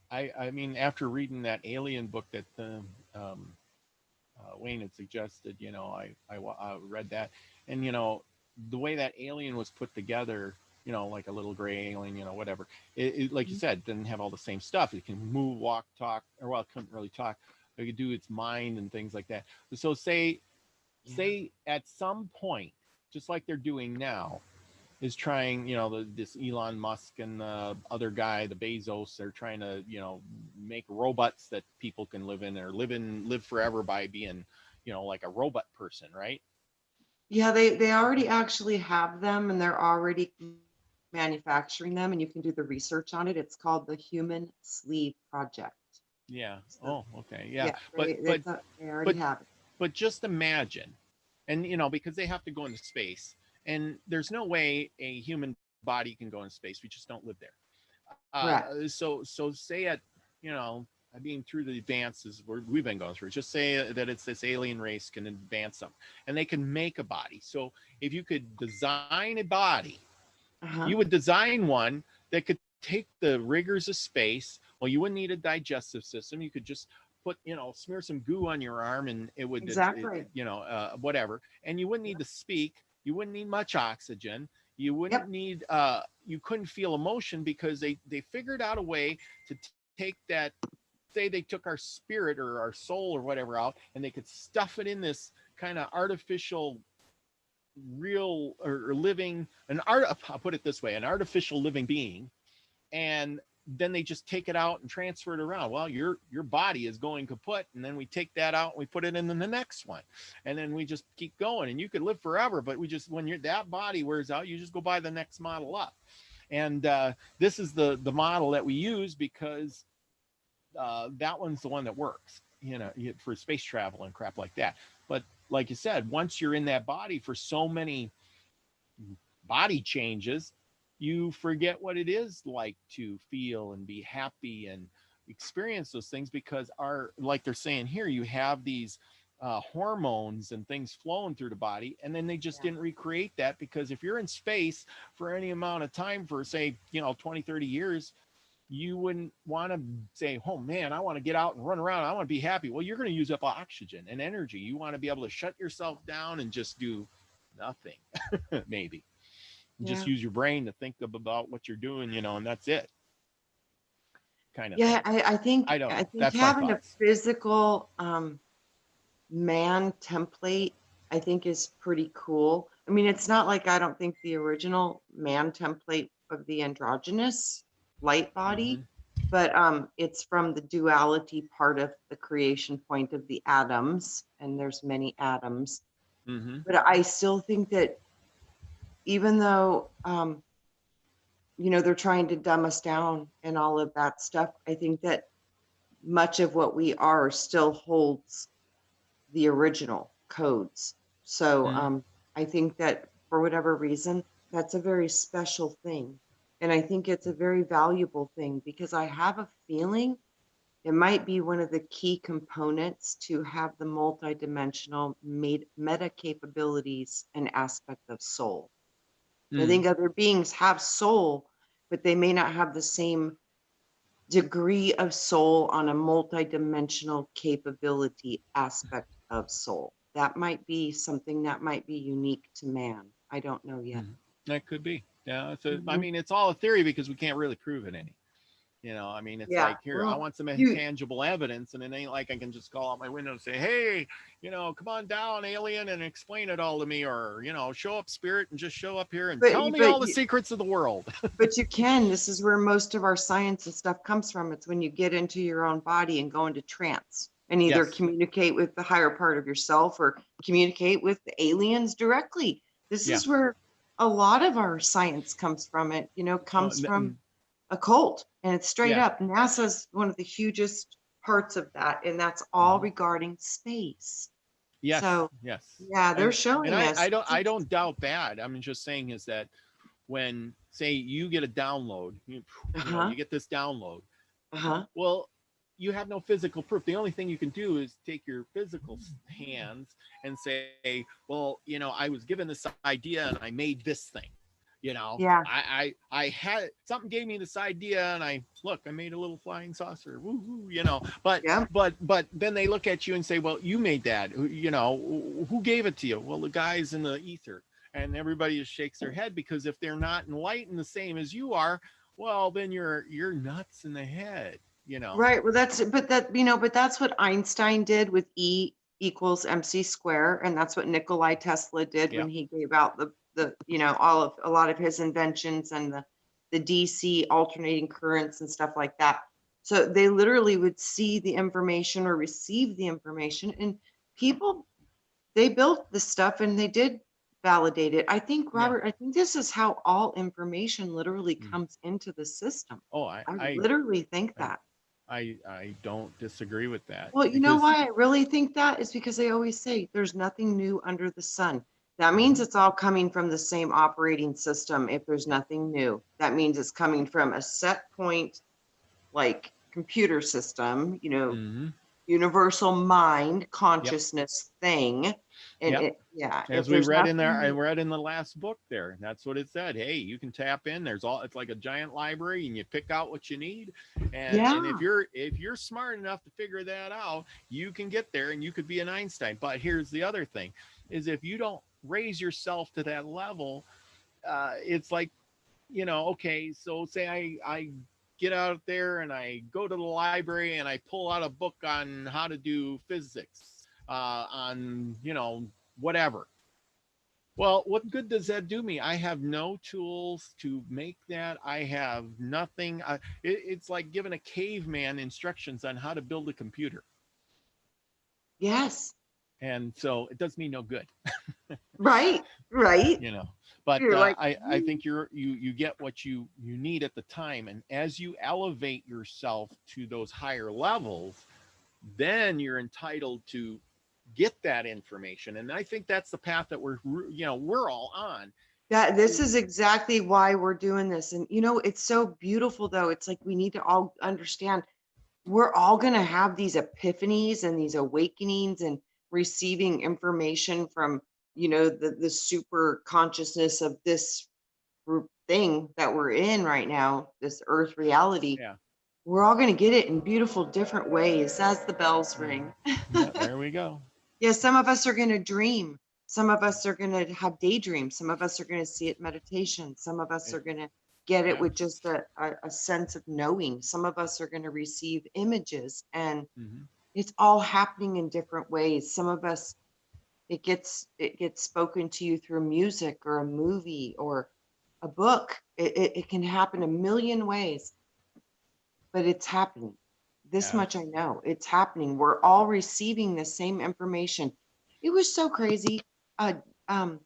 I mean, after reading that alien book that Wayne had suggested, I read that, and the way that alien was put together, like a little gray alien, whatever. It like you Mhm. said, didn't have all the same stuff. It can move, walk, talk, or well, it couldn't really talk. It could do its mind and things like that. So Yeah. say at some point, just like they're doing now, is trying, this Elon Musk and the other guy, the Bezos, they're trying to, make robots that people can live in or live forever by being, like a robot person, right? Yeah, they already actually have them and they're already manufacturing them and you can do the research on it. It's called the Human Sleeve Project. Yeah. So Oh, okay. Yeah. yeah, But they already but have it. but just imagine, and because they have to go into space, and there's no way a human body can go into space. We just don't live there. Correct. So say at, I mean, through the advances we've been going through, just say that it's this alien race can advance them and they can make a body. So if you could design a body, you Uh-huh. would design one that could take the rigors of space. Well, you wouldn't need a digestive system. You could just put, smear some goo on your arm and it would, Exactly. whatever. And you wouldn't need Yep. to speak. You wouldn't need much oxygen. You wouldn't Yep. need, you couldn't feel emotion because they figured out a way to take that, say they took our spirit or our soul or whatever out and they could stuff it in this kind of artificial real or living an art I'll put it this way, an artificial living being, and then they just take it out and transfer it around. Well, your body is going kaput, and then we take that out and we put it in the next one, and then we just keep going. And you could live forever, but we just when that body wears out, you just go buy the next model up. And this is the model that we use because that one's the one that works, for space travel and crap like that. But like you said, once you're in that body for so many body changes, you forget what it is like to feel and be happy and experience those things because like they're saying here, you have these hormones and things flowing through the body, and then they just Yeah. didn't recreate that because if you're in space for any amount of time for say 20, 30 years, you wouldn't want to say, oh man, I want to get out and run around, I want to be happy. Well, you're going to use up oxygen and energy. You want to be able to shut yourself down and just do nothing. Maybe just Yeah. use your brain to think about what you're doing, and that's it, kind of Yeah, thing. I I think don't I know. think That's my having a thoughts. physical man template, I think, is pretty cool. I mean, it's not like I don't think the original man template of the androgynous light body, but it's from the duality part of the creation point of the atoms, and there's many atoms. But I still think that even though you know, they're trying to dumb us down and all of that stuff, I think that much of what we are still holds the original codes. So I think that for whatever reason, that's a very special thing. And I think it's a very valuable thing because I have a feeling it might be one of the key components to have the multidimensional meta capabilities and aspect of soul. I think other beings have soul, but they may not have the same degree of soul on a multidimensional capability aspect of soul. That might be something that might be unique to man. I don't know yet. That could be. Yeah. So, I Mhm. mean, it's all a theory because we can't really prove it any. You know, I mean, it's Yeah, like, here, I well, want some you, tangible evidence, and it ain't like I can just call out my window and say, hey, you know, come on down, alien, and explain it all to me, or, you know, show up, spirit, and just show up here and but tell me all the secrets of the world. but you can. This is where most of our science and stuff comes from. It's when you get into your own body and go into trance and either Yes. communicate with the higher part of yourself or communicate with the aliens directly. This is where a lot of our science comes from. It, you know, comes from occult, and it's straight up. NASA's one of the hugest parts of that, and that's all regarding space. Yes. So Yes. yeah, they're showing us. I don't doubt that. I'm just saying is that when, say, you get a download, you know, you get this download. Well, you have no physical proof. The only thing you can do is take your physical hands and say, well, you know, I was given this idea and I made this thing. You know, I had something gave me this idea and I made a little flying saucer. Woo, woo, you know, but then they look at you and say, well, you made that. You know, who gave it to you? Well, the guys in the ether. And everybody just shakes their head because if they're not enlightened the same as you are, well, then you're nuts in the head. You know, right. Well, but that's what Einstein did with E equals MC square, and that's what Nikolai Tesla did when he gave out the you know, a lot of his inventions and the DC alternating currents and stuff like that. So they literally would see the information or receive the information, and people, they built the stuff and they did validate it. I think, Robert, I think this is how all information literally comes into the system. Oh, I literally think that. I don't disagree with that. Well, you know why I really think that is because they always say there's nothing new under the sun. That means it's all coming from the same operating system. If there's nothing new, that means it's coming from a set point, like computer system, you know, universal mind consciousness thing. And as we read in there, I read in the last book there, that's what it said. Hey, you can tap in, there's all, it's like a giant library and you pick out what you need, and if you're smart enough to figure that out, you can get there and you could be an Einstein. But here's the other thing, is if you don't raise yourself to that level, it's like, you know, okay, so say I get out there and I go to the library and I pull out a book on how to do physics, on, you know, whatever. Well, what good does that do me? I have no tools to make that. I have nothing. It's like giving a caveman instructions on how to build a computer. Yes. And so it does me no good. Right. You know, but I think you get what you need at the time. And as you elevate yourself to those higher levels, then you're entitled to get that information. And I think that's the path that we're all on. This is exactly why we're doing this. And you know, it's so beautiful though. It's like we need to all understand we're all going to have these epiphanies and these awakenings and receiving information from, you know, the super consciousness of this group thing that we're in right now, this earth reality. We're all going to get it in beautiful different ways as the bells ring. There we go. Yeah, some of us are going to dream. Some of us are going to have daydreams. Some of us are going to see it meditation. Some of us are going to get it with just a sense of knowing. Some of us are going to receive images. And, it's all happening in different ways. Some of us, it gets spoken to you through music or a movie or a book. It can happen a million ways, but it's happening. This Yeah. much I know. It's happening. We're all receiving the same information. It was so crazy. Uh, um,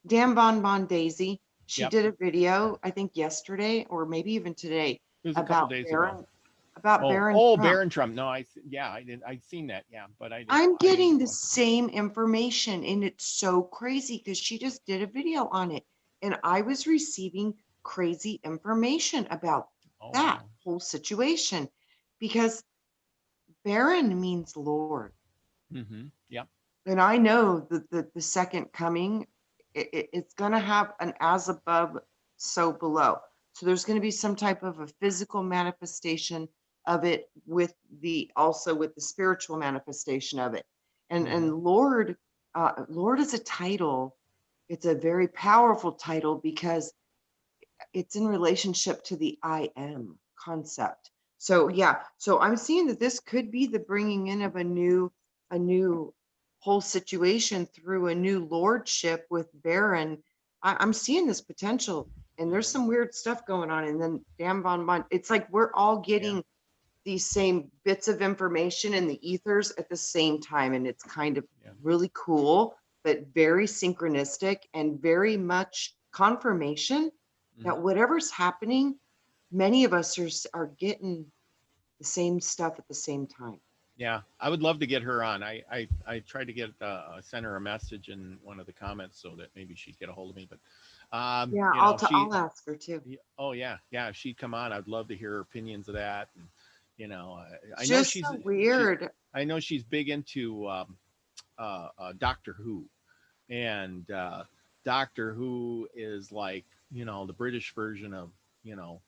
Dan Bon Daisy, she Yep. did a video, I think yesterday or maybe even today, It was a couple about days ago. Barron Oh, Trump. Baron Trump. No, yeah, I didn't. I'd seen that. Yeah, but I'm I didn't getting get the one. same information, and it's so crazy because she just did a video on it, and I was receiving crazy information about Oh, that wow. whole situation because Baron means Lord. Mm-hmm. Yep. And I know that the second coming, it's going to have an as above, so below. So there's going to be some type of a physical manifestation of it with the also with the spiritual manifestation of it. And Mm-hmm. Lord, Lord is a title. It's a very powerful title because it's in relationship to the I am concept. So yeah, so I'm seeing that this could be the bringing in of a new whole situation through a new lordship with Baron. I'm seeing this potential, and there's Mm-hmm. some weird stuff going on. And then Dan Bon, it's like we're all Yeah. getting these same bits of information in the ethers at the same time, and it's kind of Yeah. really cool, but very synchronistic and very much confirmation Mm-hmm. that whatever's happening, many of us are getting the same stuff at the same time. Yeah, I would love to get her on. I tried to get send her a message in one of the comments so that maybe she'd get a hold of me. But Yeah, you know, I'll ask her too. oh yeah, yeah, if she'd come on, I'd love to hear her opinions of that. And you know, I It's know just so she weird. I know she's big into Doctor Who, and Doctor Who is like, you know, the British version of, you know,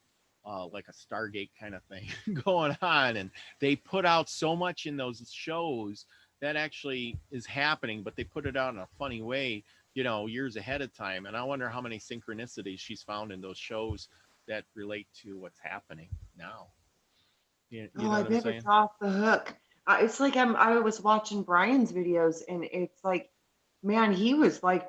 like a Stargate kind of thing going on, and they put out so much in those shows that actually is happening, but they put it out in a funny way, you know, years ahead of time. And I wonder how many synchronicities she's found in those shows that relate to what's happening now. You Oh, know I what I'm bet it's saying? off the hook. It's like I was watching Brian's videos, and it's like, man, he was like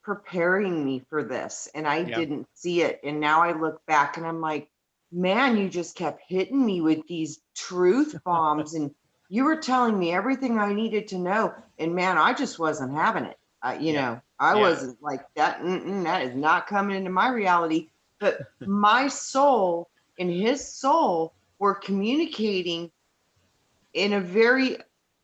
preparing me for this, and I Yeah. didn't see it. And now I look back and I'm like, man, you just kept hitting me with these truth bombs, and you were telling me everything I needed to know. And man, I just wasn't having it. Yep. I Yeah. wasn't like that. That is not coming into my reality. But my soul and his soul were communicating in a very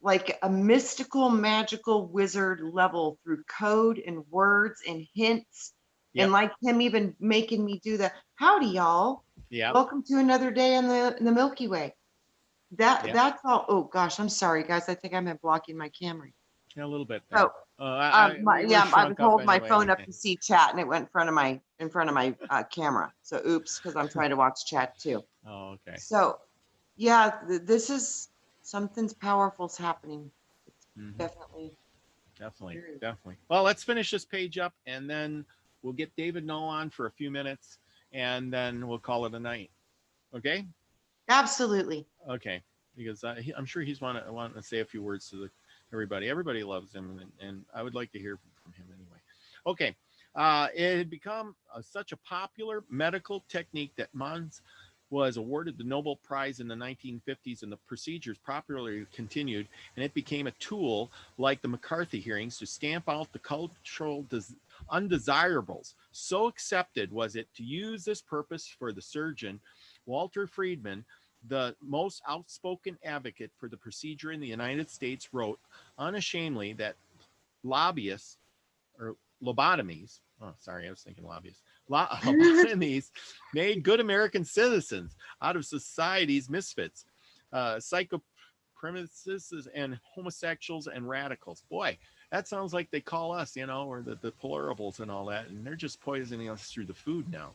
like a mystical, magical wizard level through code and words and hints, and Yep. like him even making me do the howdy y'all. Yep. Welcome to another day in the Milky Way. Yep. That's all. Oh gosh, I'm sorry guys. I think I'm blocking my camera. Yeah, a little bit there. So We were yeah, I was shrunk up holding my anyway. phone up to see chat, and it went in front of my camera. So oops, because I'm trying to watch chat too. Oh, okay. So yeah, this is something's powerful's happening. It's Hmm. definitely Definitely, very definitely. Well, let's finish this page up, and then we'll get David Null on for a few minutes, and then we'll call it a night. Okay? absolutely. Okay. Because I'm sure he's wanting to say a few words to everybody. Everybody loves him, and I would like to hear from him anyway. Okay. It had become such a popular medical technique that Mons was awarded the Nobel Prize in the 1950s, and the procedures popularly continued, and it became a tool like the McCarthy hearings to stamp out the cultural undesirables. So accepted was it to use this purpose for the surgeon, Walter Friedman, the most outspoken advocate for the procedure in the United States, wrote unashamedly that lobbyists or lobotomies. Oh, sorry, I was thinking lobbyists. Lobotomies made good American citizens out of society's misfits, psychopremises and homosexuals and radicals. Boy, that sounds like they call us, you know, or the plurables and all that, and they're just poisoning us through the food now.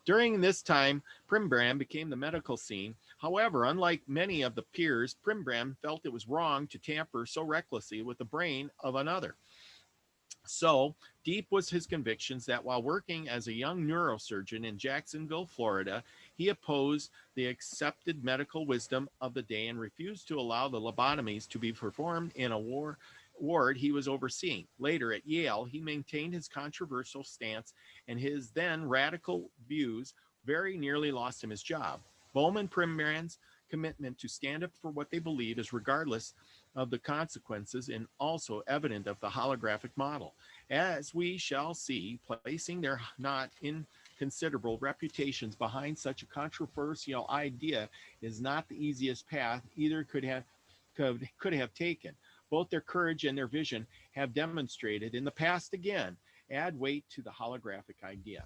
During this time, Primbram became the medical scene. However, unlike many of the peers, Primbram felt it was wrong to tamper so recklessly with the brain of another. So deep was his convictions that while working as a young neurosurgeon in Jacksonville, Florida, He opposed the accepted medical wisdom of the day and refused to allow the lobotomies to be performed in a ward he was overseeing. Later at Yale, he maintained his controversial stance, and his then radical views very nearly lost him his job. Bowman Primran's commitment to stand up for what they believe is regardless of the consequences and also evident of the holographic model, as we shall see. Placing their not inconsiderable reputations behind such a controversial idea is not the easiest path either could have taken. Both their courage and their vision have demonstrated in the past. Again, add weight to the holographic idea.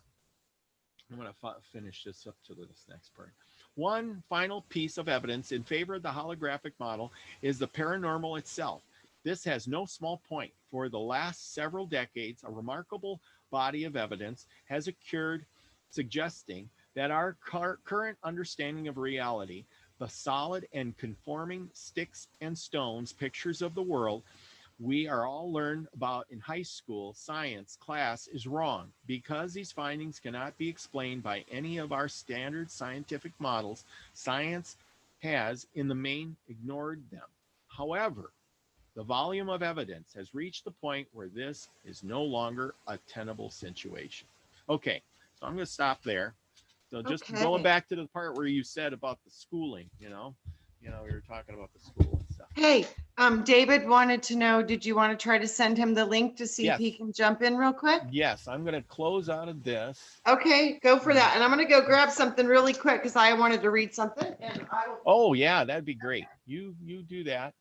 I'm going to finish this up to this next part. One final piece of evidence in favor of the holographic model is the paranormal itself. This has no small point. For the last several decades, a remarkable body of evidence has occurred suggesting that our current understanding of reality, the solid and conforming sticks and stones pictures of the world we are all learned about in high school science class, is wrong. Because these findings cannot be explained by any of our standard scientific models, science has in the main ignored them. However, the volume of evidence has reached the point where this is no longer a tenable situation. Okay, so I'm going to stop there. So just going back to the part where you said about the schooling, we were talking about the school and stuff. Hey, David wanted to know, did you want to try to send him the link to see if he can jump in real quick? Yes, I'm going to close out of this. Okay, go for that. And I'm going to go grab something really quick because I wanted to read something. And Oh, yeah, that'd be great. You do that.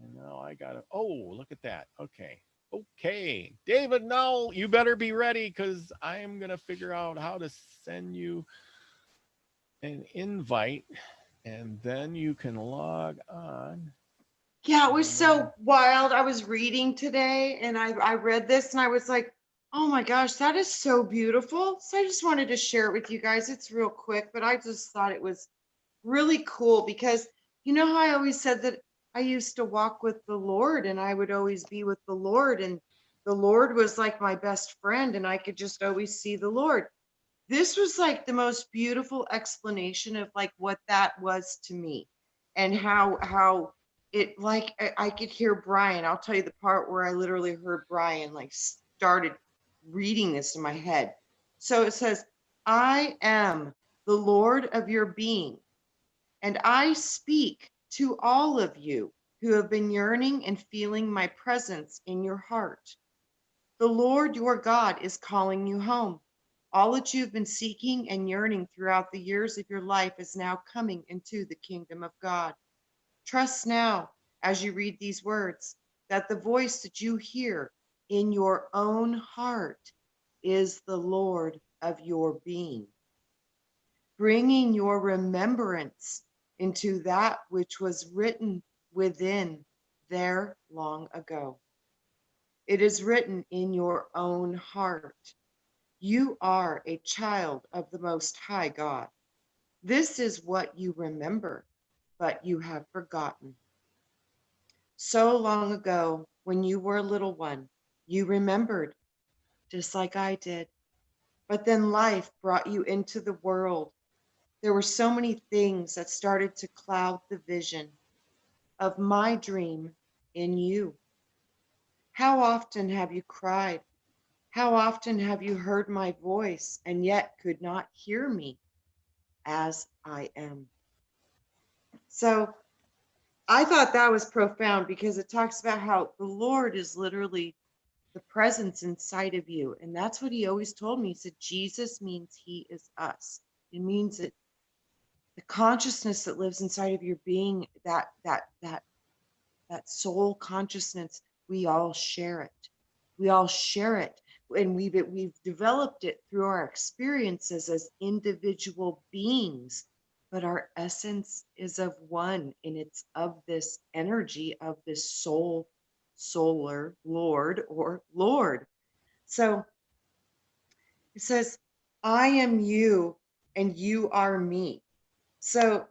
And now I got to, look at that. Okay. David Null, you better be ready because I am going to figure out how to send you an invite and then you can log on. Yeah, it was so wild. I was reading today and I read this and I was like, oh my gosh, that is so beautiful. So I just wanted to share it with you guys. It's real quick, but I just thought it was really cool because you know how I always said that I used to walk with the Lord and I would always be with the Lord, and the Lord was like my best friend and I could just always see the Lord. This was like the most beautiful explanation of like what that was to me and how it, like I could hear Brian. I'll tell you the part where I literally heard Brian like started reading this in my head. So it says, I am the Lord of your being, and I speak to all of you who have been yearning and feeling my presence in your heart. The Lord your God is calling you home. All that you've been seeking and yearning throughout the years of your life is now coming into the kingdom of God. Trust now, as you read these words, that the voice that you hear in your own heart is the Lord of your being, bringing your remembrance into that which was written within there long ago. It is written in your own heart. You are a child of the Most High God. This is what you remember, but you have forgotten. So long ago, when you were a little one, you remembered, just like I did. But then life brought you into the world. There were so many things that started to cloud the vision of my dream in you. How often have you cried? How often have you heard my voice and yet could not hear me as I am? So I thought that was profound because it talks about how the Lord is literally the presence inside of you. And that's what he always told me. He said, Jesus means he is us. It means that the consciousness that lives inside of your being, that soul consciousness, we all share it. We all share it. And we've developed it through our experiences as individual beings, but our essence is of one, and it's of this energy of this solar Lord or Lord. So it says, I am you and you are me. So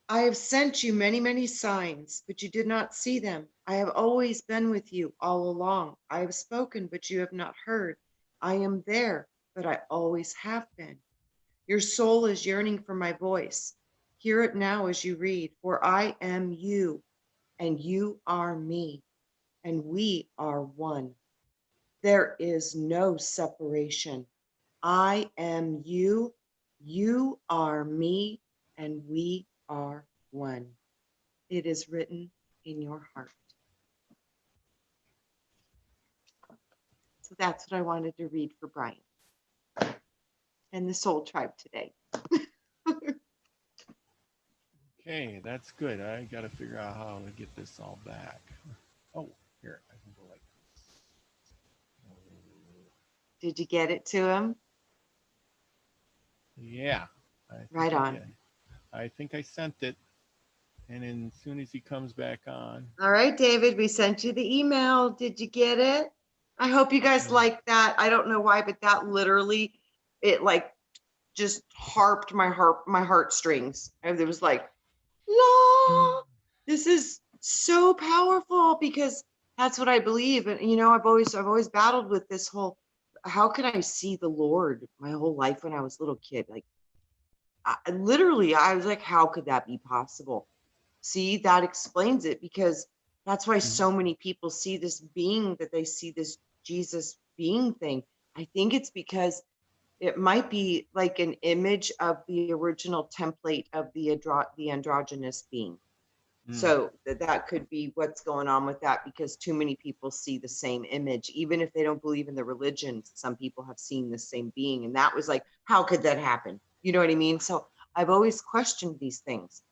I have sent you many, many signs, but you did not see them. I have always been with you all along. I have spoken, but you have not heard. I am there, but I always have been. Your soul is yearning for my voice. Hear it now as you read, for I am you, and you are me, and we are one. There is no separation. I am you, you are me, and we are one. It is written in your heart. So that's what I wanted to read for Brian and the Soul Tribe today. Okay, that's good. I got to figure out how to get this all back. Oh, here, I can go like Did you get it to him? yeah. I think Right I on. did. I think I sent it. And then as soon as he comes back on. All right, David, we sent you the email. Did you get it? I hope you guys like that. I don't know why, but that literally, it like just harped my heartstrings. And it was like, la, this is so powerful because that's what I believe. And you know, I've always battled with this whole, how can I see the Lord my whole life when I was a little kid? Like literally, I was like, how could that be possible? See, that explains it, because that's why so many people see this being, that they see this Jesus being thing. I think it's because it might be like an image of the original template of the androgynous being. So that could be what's going on with that, because too many people see the same image, even if they don't believe in the religion. Some people have seen the same being, and that was like, how could that happen? You know what I mean? So I've always questioned these things.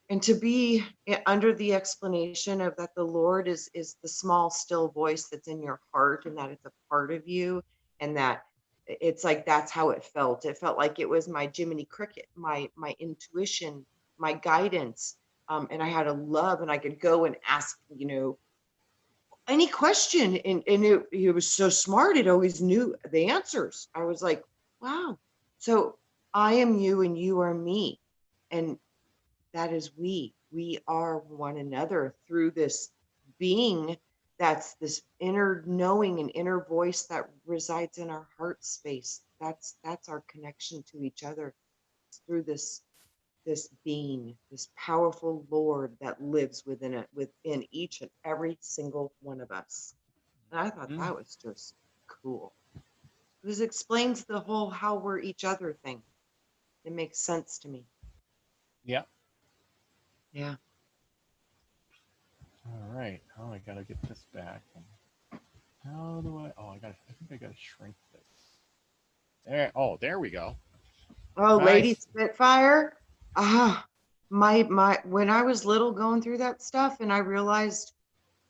And to be under the explanation of that the Lord is the small, still voice that's in your heart, and that it's a part of you, and that it's like, that's how it felt. It felt like it was my Jiminy Cricket, my intuition, my guidance. And I had a love, and I could go and ask, you know, any question. And it was so smart. It always knew the answers. I was like, wow. So I am you and you are me. And that is we are one another through this being, that's this inner knowing and inner voice that resides in our heart space. That's our connection to each other. It's through this being, this powerful Lord that lives within each and every single one of us. And I thought that was just cool. This explains the whole how we're each other thing. It makes sense to me. Yeah. Yeah. All right. Oh, I gotta get this back. How do I? Oh, I think I gotta shrink this. There. Oh, there we go. Oh, Nice. Lady Spitfire. My when I was little going through that stuff, and I realized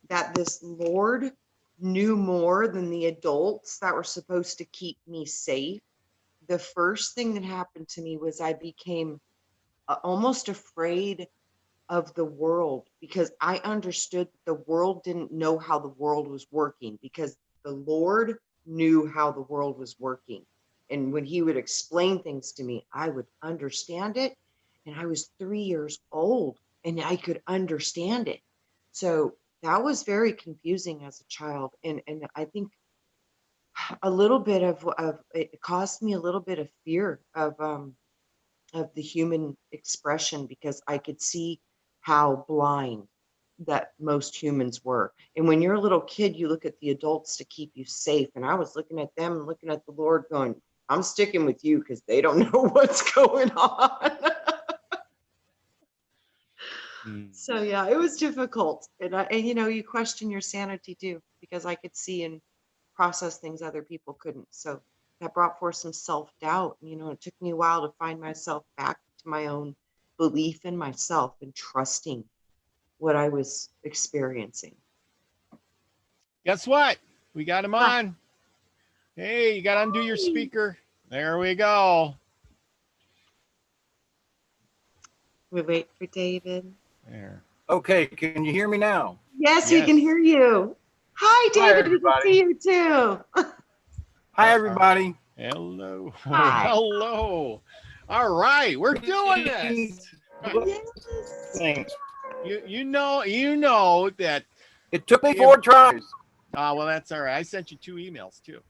that this Lord knew more than the adults that were supposed to keep me safe. The first thing that happened to me was I became almost afraid of the world, because I understood that the world didn't know how the world was working, because the Lord knew how the world was working. And when he would explain things to me, I would understand it. And I was 3 years old and I could understand it. So that was very confusing as a child. And I think a little bit of it caused me a little bit of fear of the human expression, because I could see how blind that most humans were. And when you're a little kid, you look at the adults to keep you safe. And I was looking at them and looking at the Lord going, I'm sticking with you because they don't know what's going on. So yeah, it was difficult. And you know, you question your sanity too, because I could see and process things other people couldn't. So that brought forth some self-doubt. You know, it took me a while to find myself back to my own belief in myself and trusting what I was experiencing. Guess what? We got him on. Hey, you got to undo your speaker. There we go. We wait for David. There. Okay, can you hear me now? Yes, we can hear you. Hi, David. We can see you too. Hi, everybody. Hello. Hi. Hello. All right, we're doing this. Yes. You know that it took me 4 tries. well, that's all right. I sent you 2 emails too.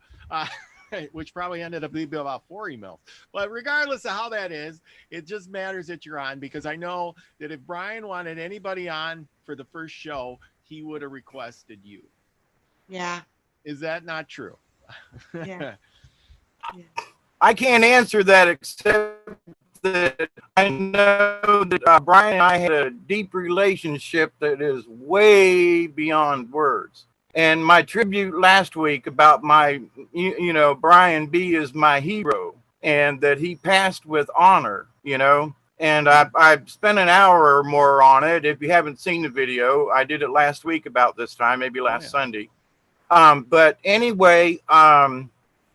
which probably ended up being about 4 emails. But regardless of how that is, it just matters that you're on, because I know that if Brian wanted anybody on for the first show, he would have requested you. Yeah. Is that not true? Yeah. Yeah. I can't answer that except that I know that Brian and I had a deep relationship that is way beyond words. And my tribute last week about my, Brian B is my hero, and that he passed with honor, And I spent an hour or more on it. If you haven't seen the video, I did it last week about this time, maybe last Sunday. But anyway, of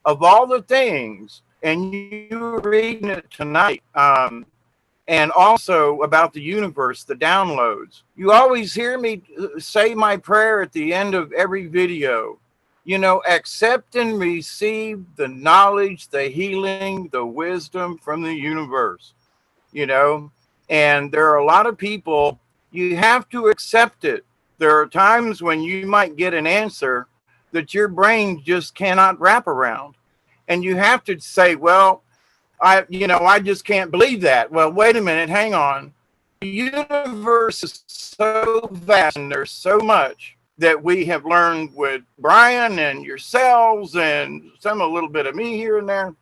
all the things, and you were reading it tonight, and also about the universe, the downloads. You always hear me say my prayer at the end of every video. Accept and receive the knowledge, the healing, the wisdom from the universe. And there are a lot of people, you have to accept it. There are times when you might get an answer that your brain just cannot wrap around. And you have to say, well, I just can't believe that. Well, wait a minute, hang on. The universe is so vast and there's so much that we have learned with Brian and yourselves and a little bit of me here and there.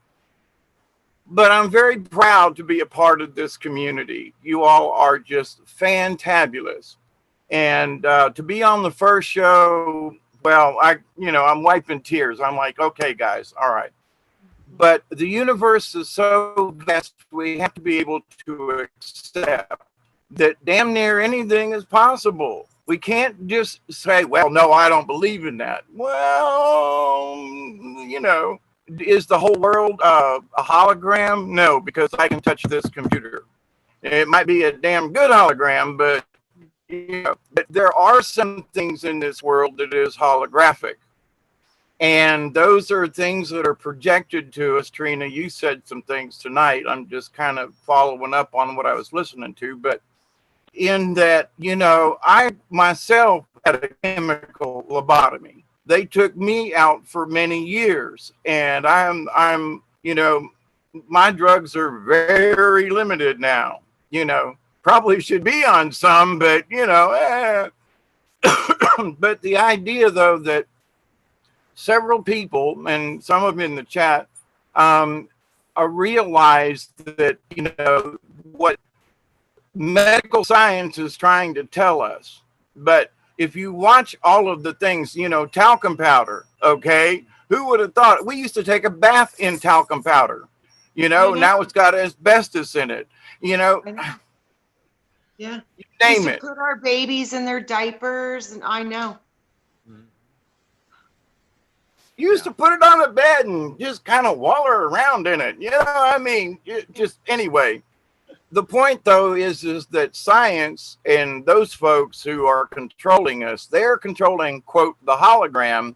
But I'm very proud to be a part of this community. You all are just fantabulous. And to be on the first show, well, I'm wiping tears. I'm like, okay, guys, all right. But the universe is so vast, we have to be able to accept that damn near anything is possible. We can't just say, well, no, I don't believe in that. Well, is the whole world a hologram? No, because I can touch this computer. It might be a damn good hologram, but, but there are some things in this world that is holographic. And those are things that are projected to us. Trina, you said some things tonight. I'm just kind of following up on what I was listening to. But in that, I myself had a chemical lobotomy. They took me out for many years. And I'm my drugs are very limited now. Probably should be on some, but, but the idea, though, that several people, and some of them in the chat, realized that, what medical science is trying to tell us. But if you watch all of the things, talcum powder, okay, who would have thought? We used to take a bath in talcum powder, now it's got asbestos in it, Yeah. You name it. Put our babies in their diapers, and I know. Used to put it on a bed and just kind of waller around in it. Just anyway. The point, though, is that science and those folks who are controlling us, they're controlling, quote, the hologram,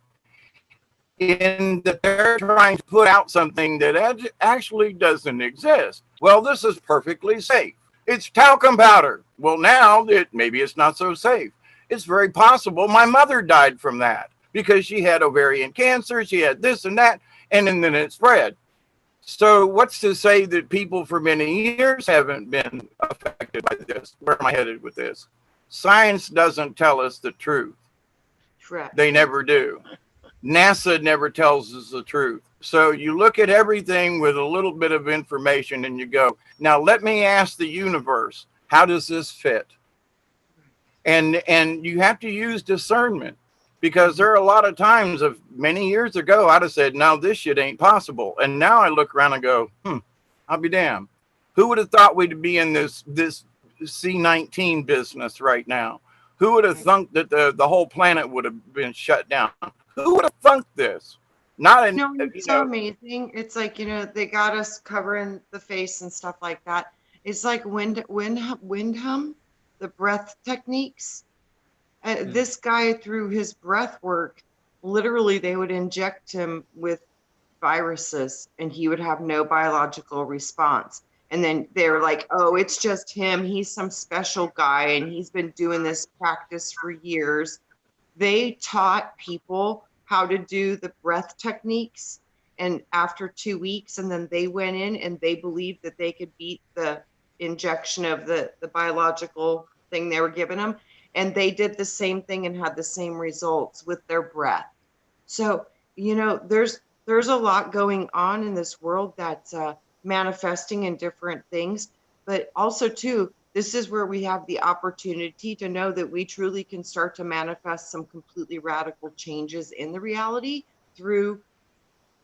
in that they're trying to put out something that actually doesn't exist. Well, this is perfectly safe. It's talcum powder. Well, now maybe it's not so safe. It's very possible my mother died from that, because she had ovarian cancer, she had this and that, and then it spread. So what's to say that people for many years haven't been affected by this? Where am I headed with this? Science doesn't tell us the truth. Correct. They never do. NASA never tells us the truth. So you look at everything with a little bit of information and you go, now let me ask the universe, how does this fit? And you have to use discernment. Because there are a lot of times of many years ago, I'd have said, no, this shit ain't possible. And now I look around and go, I'll be damned. Who would have thought we'd be in this C-19 business right now? Who would have thunk that the whole planet would have been shut down? Who would have thunk this? It's so amazing. It's like, they got us covering the face and stuff like that. It's like Windham, the breath techniques. This guy, through his breath work, literally they would inject him with viruses and he would have no biological response. And then they're like, oh, it's just him. He's some special guy and he's been doing this practice for years. They taught people how to do the breath techniques. and after 2 weeks, and then they went in and they believed that they could beat the injection of the biological thing they were giving them, and they did the same thing and had the same results with their breath. So, there's a lot going on in this world that's manifesting in different things, but also too, this is where we have the opportunity to know that we truly can start to manifest some completely radical changes in the reality through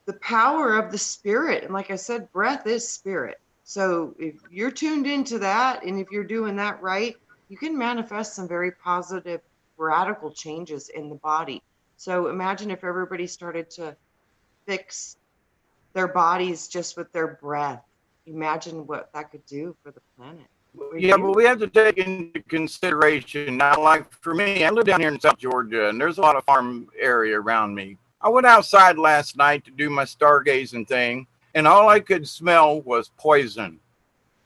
the power of the spirit. And like I said, breath is spirit. So if you're tuned into that, and if you're doing that right, you can manifest some very positive, radical changes in the body. So imagine if everybody started to fix their bodies just with their breath. Imagine what that could do for the planet. Yeah, but we have to take into consideration now, like for me, I live down here in South Georgia, and there's a lot of farm area around me. I went outside last night to do my stargazing thing, and all I could smell was poison,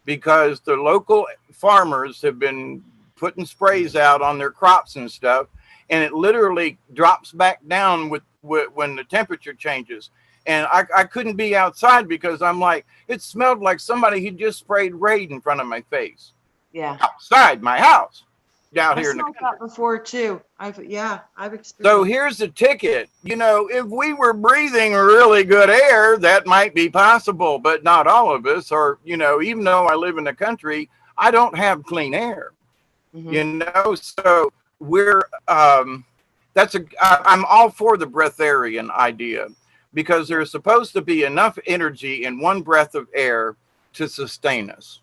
because the local farmers have been putting sprays out on their crops and stuff, and it literally drops back down with when the temperature changes. And I couldn't be outside because I'm like, it smelled like somebody had just sprayed Raid in front of my face. Yeah. Outside my house, down here in the country. That before too. I've experienced. So here's the ticket. If we were breathing really good air, that might be possible, but not all of us. Or, even though I live in the country, I don't have clean air. Mm-hmm. So we're I'm all for the breatharian idea, because there's supposed to be enough energy in one breath of air to sustain us.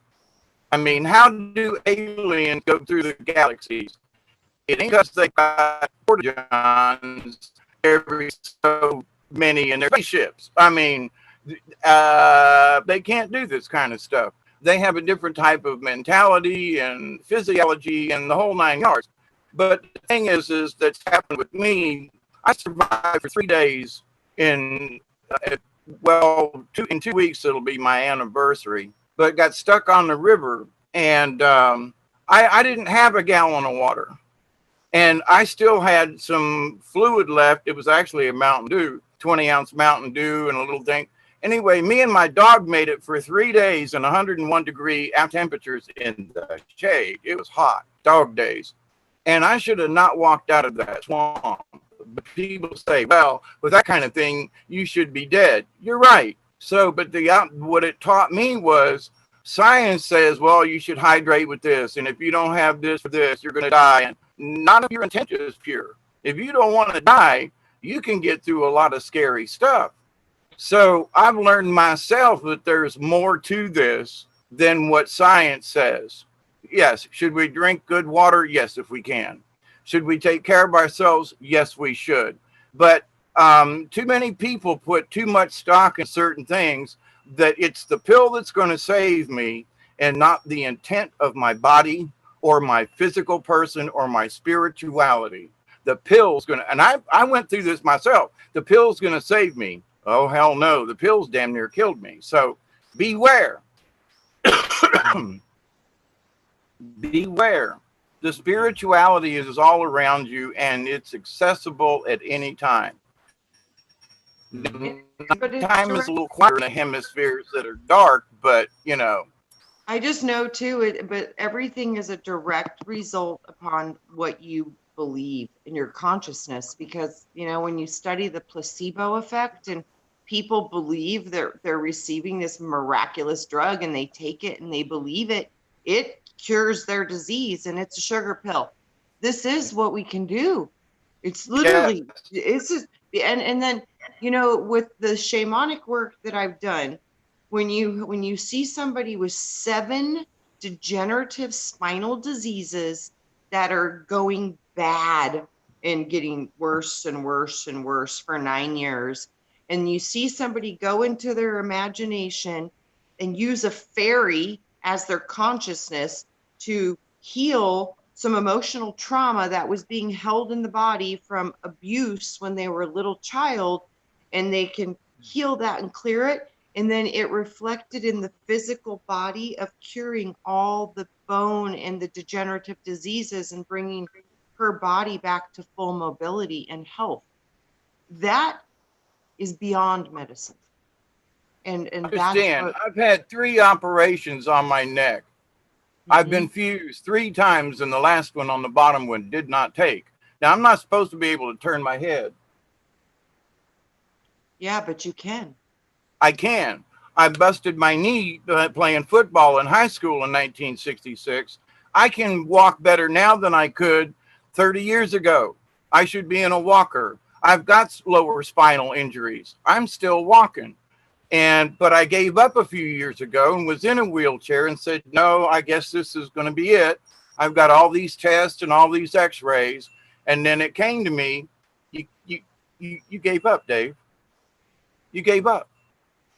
I mean, how do aliens go through the galaxies? It ain't because they got porta-johns every so many in their spaceships. I mean, they can't do this kind of stuff. They have a different type of mentality and physiology and the whole 9 yards. But the thing is that's happened with me. I survived for 3 days in 2 weeks it'll be my anniversary, but got stuck on the river, and I didn't have a gallon of water, and I still had some fluid left. It was actually a Mountain Dew, 20-ounce Mountain Dew and a little thing. Anyway, me and my dog made it for 3 days in 101 degree temperatures in the shade. It was hot, dog days, and I should have not walked out of that swamp. But people say, well, with that kind of thing, you should be dead. You're right. So, but what it taught me was science says, well, you should hydrate with this. And if you don't have this or this, you're going to die. And none of your intention is pure. If you don't want to die, you can get through a lot of scary stuff. So I've learned myself that there's more to this than what science says. Yes. Should we drink good water? Yes, if we can. Should we take care of ourselves? Yes, we should. But too many people put too much stock in certain things, that it's the pill that's going to save me and not the intent of my body or my physical person or my spirituality. The pill's going to, and I went through this myself. The pill's going to save me. Oh, hell no. The pill's damn near killed me. So beware. Beware. The spirituality is all around you, and it's accessible at any time. Time is a little quieter in the hemispheres that are dark, but I just know too, but everything is a direct result upon what you believe in your consciousness, because when you study the placebo effect and people believe they're receiving this miraculous drug and they take it and they believe it cures their disease, and it's a sugar pill. This is what we can do. It's literally, it's just, and then, with the shamanic work that I've done, when you see somebody with 7 degenerative spinal diseases that are going bad and getting worse and worse and worse for 9 years, and you see somebody go into their imagination and use a fairy as their consciousness to heal some emotional trauma that was being held in the body from abuse when they were a little child, and they can heal that and clear it, and then it reflected in the physical body of curing all the bone and the degenerative diseases and bringing her body back to full mobility and health. That is beyond medicine. and that's Understand, what, I've had 3 operations on my neck. I've Mhm. been fused 3 times, and the last one on the bottom one did not take. Now, I'm not supposed to be able to turn my head. Yeah, but you can. I can. I busted my knee playing football in high school in 1966. I can walk better now than I could 30 years ago. I should be in a walker. I've got lower spinal injuries. I'm still walking. But I gave up a few years ago and was in a wheelchair and said, no, I guess this is going to be it. I've got all these tests and all these x-rays. And then it came to me, you gave up, Dave. You gave up.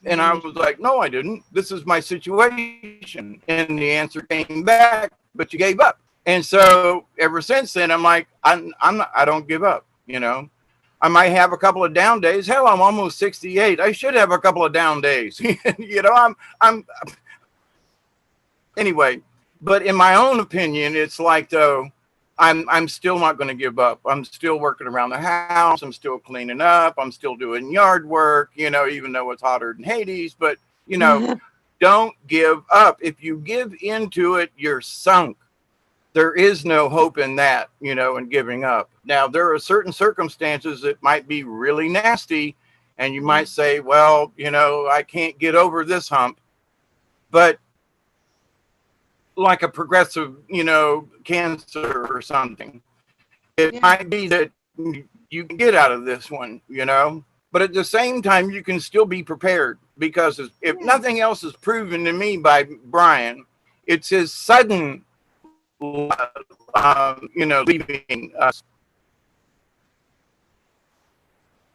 And I was like, no, I didn't. This is my situation. And the answer came back, but you gave up. And so ever since then, I'm like, I don't give up, you know. I might have a couple of down days. Hell, I'm almost 68. I should have a couple of down days. You know, anyway, but in my own opinion, it's like, though, I'm still not going to give up. I'm still working around the house. I'm still cleaning up. I'm still doing yard work, you know, even though it's hotter than Hades. But, you know, don't give up. If you give into it, you're sunk. There is no hope in that, you know, in giving up. Now, there are certain circumstances that might be really nasty, and you might say, well, you know, I can't get over this hump. But like a progressive, you know, cancer or something, it might be that you can get out of this one, you know. But at the same time, you can still be prepared, because if nothing else is proven to me by Brian, it's his sudden you know, leaving us.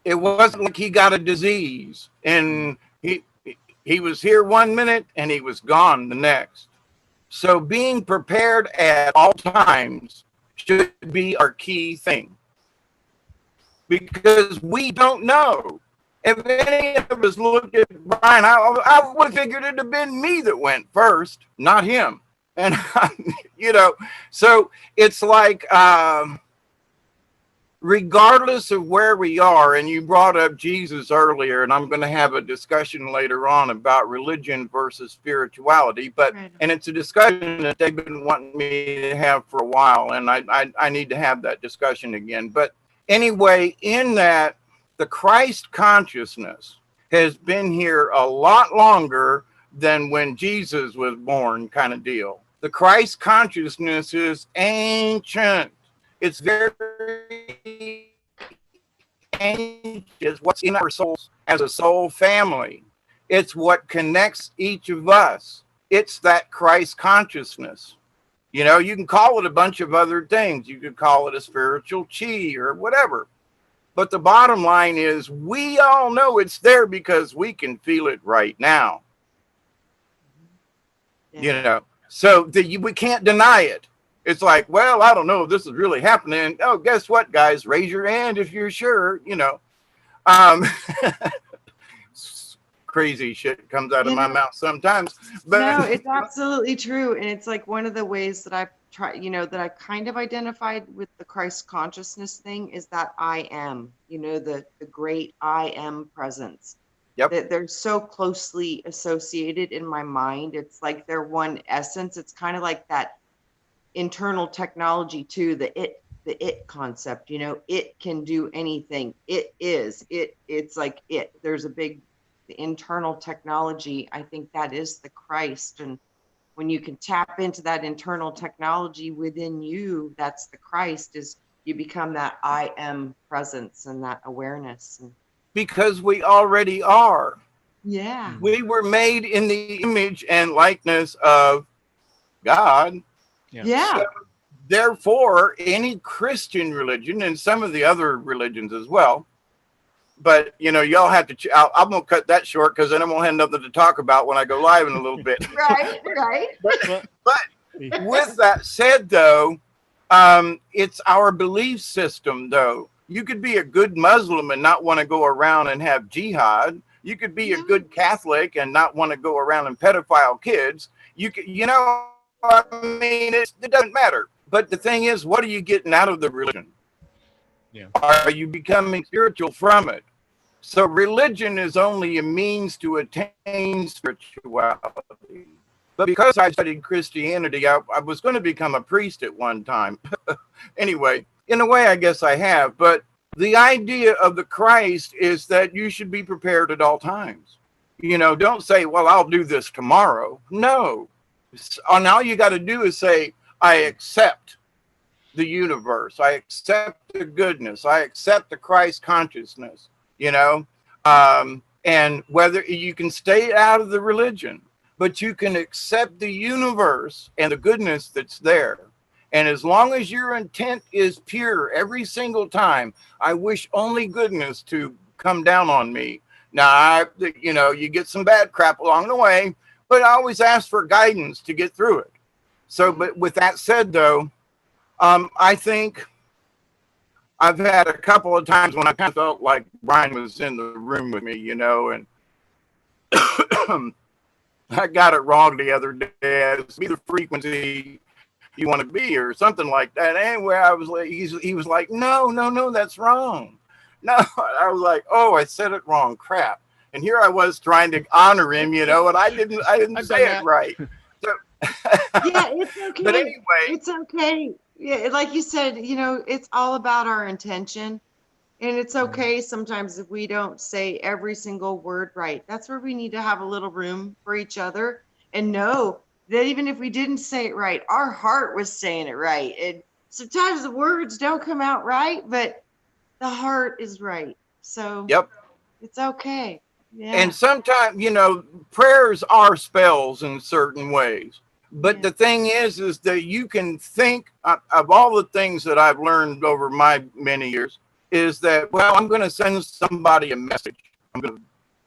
It wasn't like he got a disease and he was here 1 minute and he was gone the next. So being prepared at all times should be our key thing, because we don't know. If any of us looked at Brian, I would have figured it'd have been me that went first, not him. And, you know, so it's like, regardless of where we are, and you brought up Jesus earlier, and I'm going to have a discussion later on about religion versus spirituality, but, and it's a discussion that they've been wanting me to have for a while, and I need to have that discussion again. But anyway, in that, the Christ consciousness has been here a lot longer than when Jesus was born, kind of deal. The Christ consciousness is ancient. It's very ancient. It's what's in our souls as a soul family. It's what connects each of us. It's that Christ consciousness. You know, you can call it a bunch of other things. You could call it a spiritual chi or whatever. But the bottom line is, we all know it's there because we can feel it right now. You know, so we can't deny it. It's like, well, I don't know if this is really happening. Oh, guess what, guys? Raise your hand if you're sure, you know. Crazy shit comes out of my mouth sometimes. But no, it's absolutely true. And it's like one of the ways that I've tried, you know, that I kind of identified with the Christ consciousness thing is that I am, you know, the great I am presence. Yep. They're so closely associated in my mind. It's like they're one essence. It's kind of like that internal technology too, the it concept, you know, it can do anything. It's like it. There's a big internal technology. I think that is the Christ. And when you can tap into that internal technology within you, that's the Christ, is you become that I am presence and that awareness. And because we already are. Yeah. We were made in the image and likeness of God. Yeah. So, therefore, any Christian religion, and some of the other religions as well, but, you know, y'all have to, I'm going to cut that short because then I'm going to have nothing to talk about when I go live in a little bit. Right. But with that said, though, it's our belief system, though. You could be a good Muslim and not want to go around and have jihad. You could be a good Catholic and not want to go around and pedophile kids. You could, you know, I mean, it doesn't matter. But the thing is, what are you getting out of the religion? Yeah. Are you becoming spiritual from it? So religion is only a means to attain spirituality. But because I studied Christianity, I was going to become a priest at one time. Anyway, in a way, I guess I have. But the idea of the Christ is that you should be prepared at all times. You know, don't say, well, I'll do this tomorrow. No. And all you got to do is say, I accept the universe. I accept the goodness. I accept the Christ consciousness, you know. And whether you can stay out of the religion, but you can accept the universe and the goodness that's there. And as long as your intent is pure every single time, I wish only goodness to come down on me. Now, you get some bad crap along the way, but I always ask for guidance to get through it. So, but with that said, though, I think I've had a couple of times when I kind of felt like Brian was in the room with me, you know, and I got it wrong the other day. It's be the frequency you want to be or something like that. Anyway, I was like, he was like, no, that's wrong. No, I was like, oh, I said it wrong. Crap. And here I was trying to honor him, you know, and I didn't say it right. So, yeah, it's okay. But anyway, it's okay. Yeah, like you said, you know, it's all about our intention. And it's okay sometimes if we don't say every single word right. That's where we need to have a little room for each other and know that even if we didn't say it right, our heart was saying it right. And sometimes the words don't come out right, but the heart is right. So yep, it's okay. Yeah. And sometimes, you know, prayers are spells in certain ways. But the thing is that you can think of all the things that I've learned over my many years is that, well, I'm going to send somebody a message. I'm going to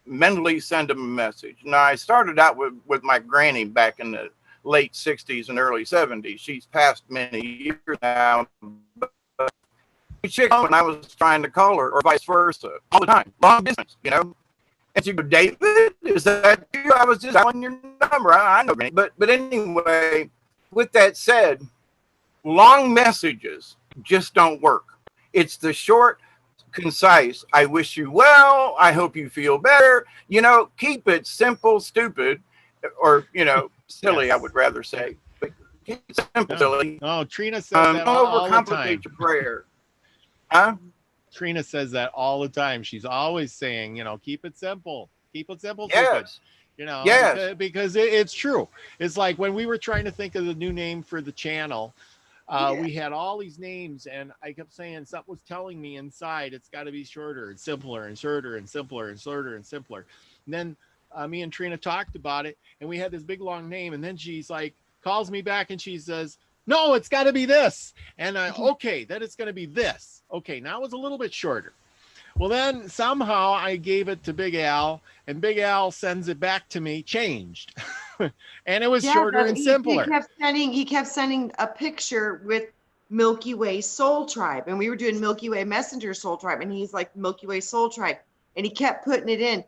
mentally send them a message. Now, I started out with my granny back in the late 60s and early 70s. She's passed many years now. But she called when I was trying to call her, or vice versa, all the time, long distance, you know. And she goes, David, is that you? I was just on your number. I know, Granny. But anyway, with that said, long messages just don't work. It's the short, concise, I wish you well, I hope you feel better. You know, keep it simple, stupid, or, you know, silly, I would rather say. But keep it simple, silly. Oh, Trina says that don't all the time. overcomplicate your prayer. Huh? Trina says that all the time. She's always saying, you know, keep it simple. Keep it simple. Yes. You know, yes. because it's true. It's like when we were trying to think of the new name for the channel, we had all these names and I kept saying something was telling me inside it's got to be shorter and simpler and shorter and simpler and shorter and simpler. And then me and Trina talked about it and we had this big long name and then she's like calls me back and she says, no, it's got to be this. And okay, then it's going to be this. Okay, now it's a little bit shorter. Well, then somehow I gave it to Big Al and Big Al sends it back to me changed. And it was shorter and simpler. He kept sending a picture with Milky Way Soul Tribe. And we were doing Milky Way Messenger Soul Tribe. And he's like, Milky Way Soul Tribe. And he kept putting it in.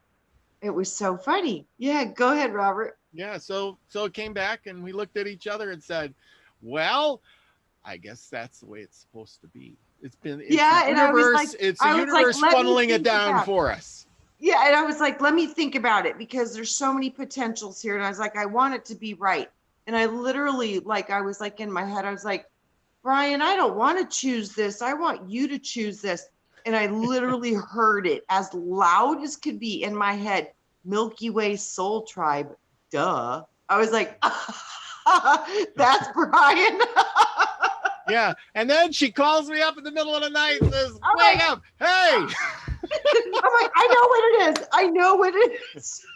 It was so funny. Yeah, go ahead, Robert. Yeah, so it came back and we looked at each other and said, well, I guess that's the way it's supposed to be. It's the universe funneling it down for us. Yeah, and I was like, let me think about it because there's so many potentials here. And I was like, I want it to be right. And I literally, I was like in my head, I was like, Brian, I don't want to choose this. I want you to choose this. And I literally heard it as loud as could be in my head. Milky Way Soul Tribe. Duh. I was like, that's Brian. Yeah. And then she calls me up in the middle of the night and says, wake up. Hey. I'm like, I know what it is. I know what it is.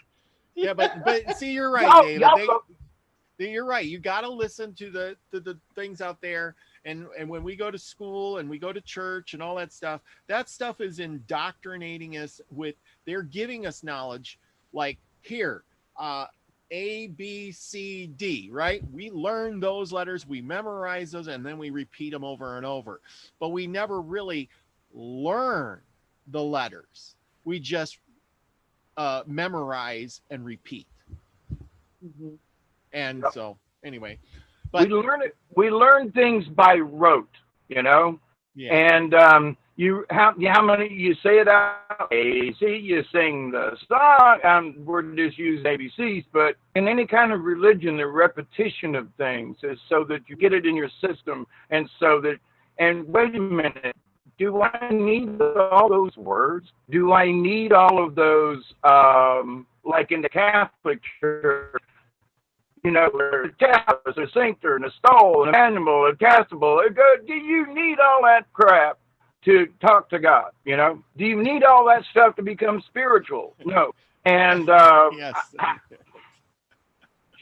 Yeah, but see, you're right, David. You're right. You got to listen to the things out there. And when we go to school and we go to church and all that stuff is indoctrinating us with, they're giving us knowledge like here, A, B, C, D, right? We learn those letters, we memorize those, and then we repeat them over and over. But we never really learn the letters. We just memorize and repeat. Mm-hmm. And so anyway, but we learn things by rote, you know. Yeah. And how many you say it out AC, you sing the song, we're just using ABCs, but in any kind of religion, the repetition of things is so that you get it in your system, and wait a minute, do I need all those words? Do I need all of those, like in the Catholic Church, a chalice, a cincture, and a stole, and an animal, a castable? Do you need all that crap to talk to God? Do you need all that stuff to become spiritual? No. And yes,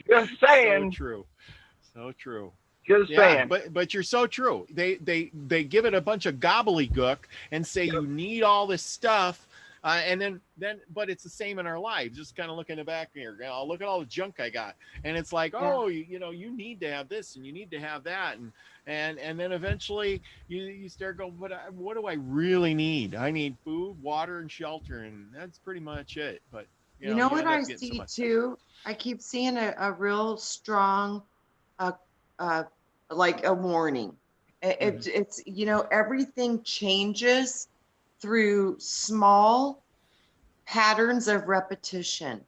just saying. So true, so true. Just saying. But you're so true. They give it a bunch of gobbledygook and say you need all this stuff, and then but it's the same in our lives. Just kind of look in the back here. Look at all the junk I got, and it's like, you need to have this and you need to have that, and then eventually you start going, what do I really need? I need food, water, and shelter, and that's pretty much it. But you know what I see too? I keep seeing a real strong like a warning. It's everything changes through small patterns of repetition,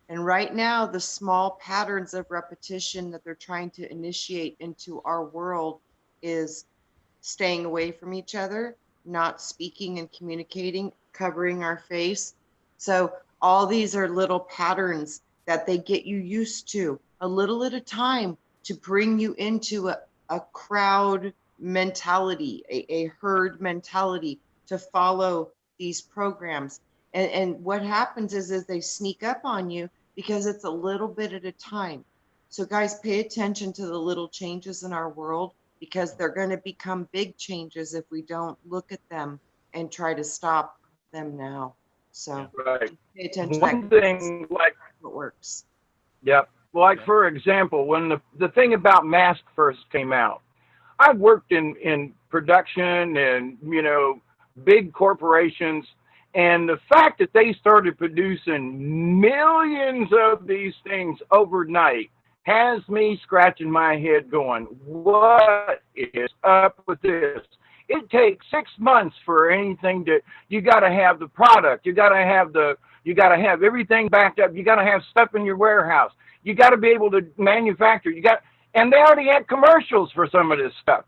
and right now the small patterns of repetition that they're trying to initiate into our world is staying away from each other, not speaking and communicating, covering our face. So all these are little patterns that they get you used to a little at a time, to bring you into a crowd mentality, a herd mentality, to follow these programs. And what happens is they sneak up on you because it's a little bit at a time. So guys, pay attention to the little changes in our world, because they're going to become big changes if we don't look at them and try to stop them now. So pay attention. One thing, like what works. Yep. Like, for example, when the thing about masks first came out, I worked in production and, big corporations. And the fact that they started producing millions of these things overnight has me scratching my head going, what is up with this? It takes 6 months for anything you got to have the product. You got to have everything backed up. You got to have stuff in your warehouse. You got to be able to manufacture. And they already had commercials for some of this stuff.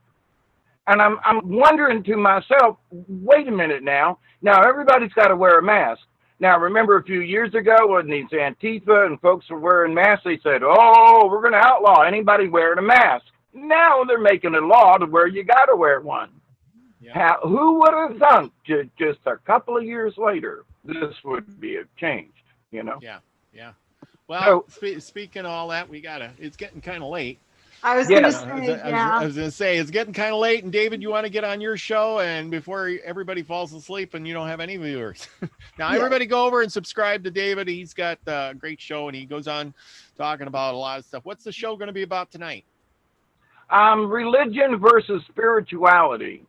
And I'm wondering to myself, wait a minute now. Now everybody's got to wear a mask. Now remember a few years ago when these Antifa and folks were wearing masks, they said, "Oh, we're going to outlaw anybody wearing a mask." Now they're making a law to where you got to wear one. Yeah. Who would have thought just a couple of years later this would be changed? Yeah. Well, speaking of all that, it's getting kind of late. I was going to say, it's getting kind of late. And David, you want to get on your show, and before everybody falls asleep and you don't have any viewers. Now, everybody go over and subscribe to David. He's got a great show, and he goes on talking about a lot of stuff. What's the show going to be about tonight? Religion versus spirituality.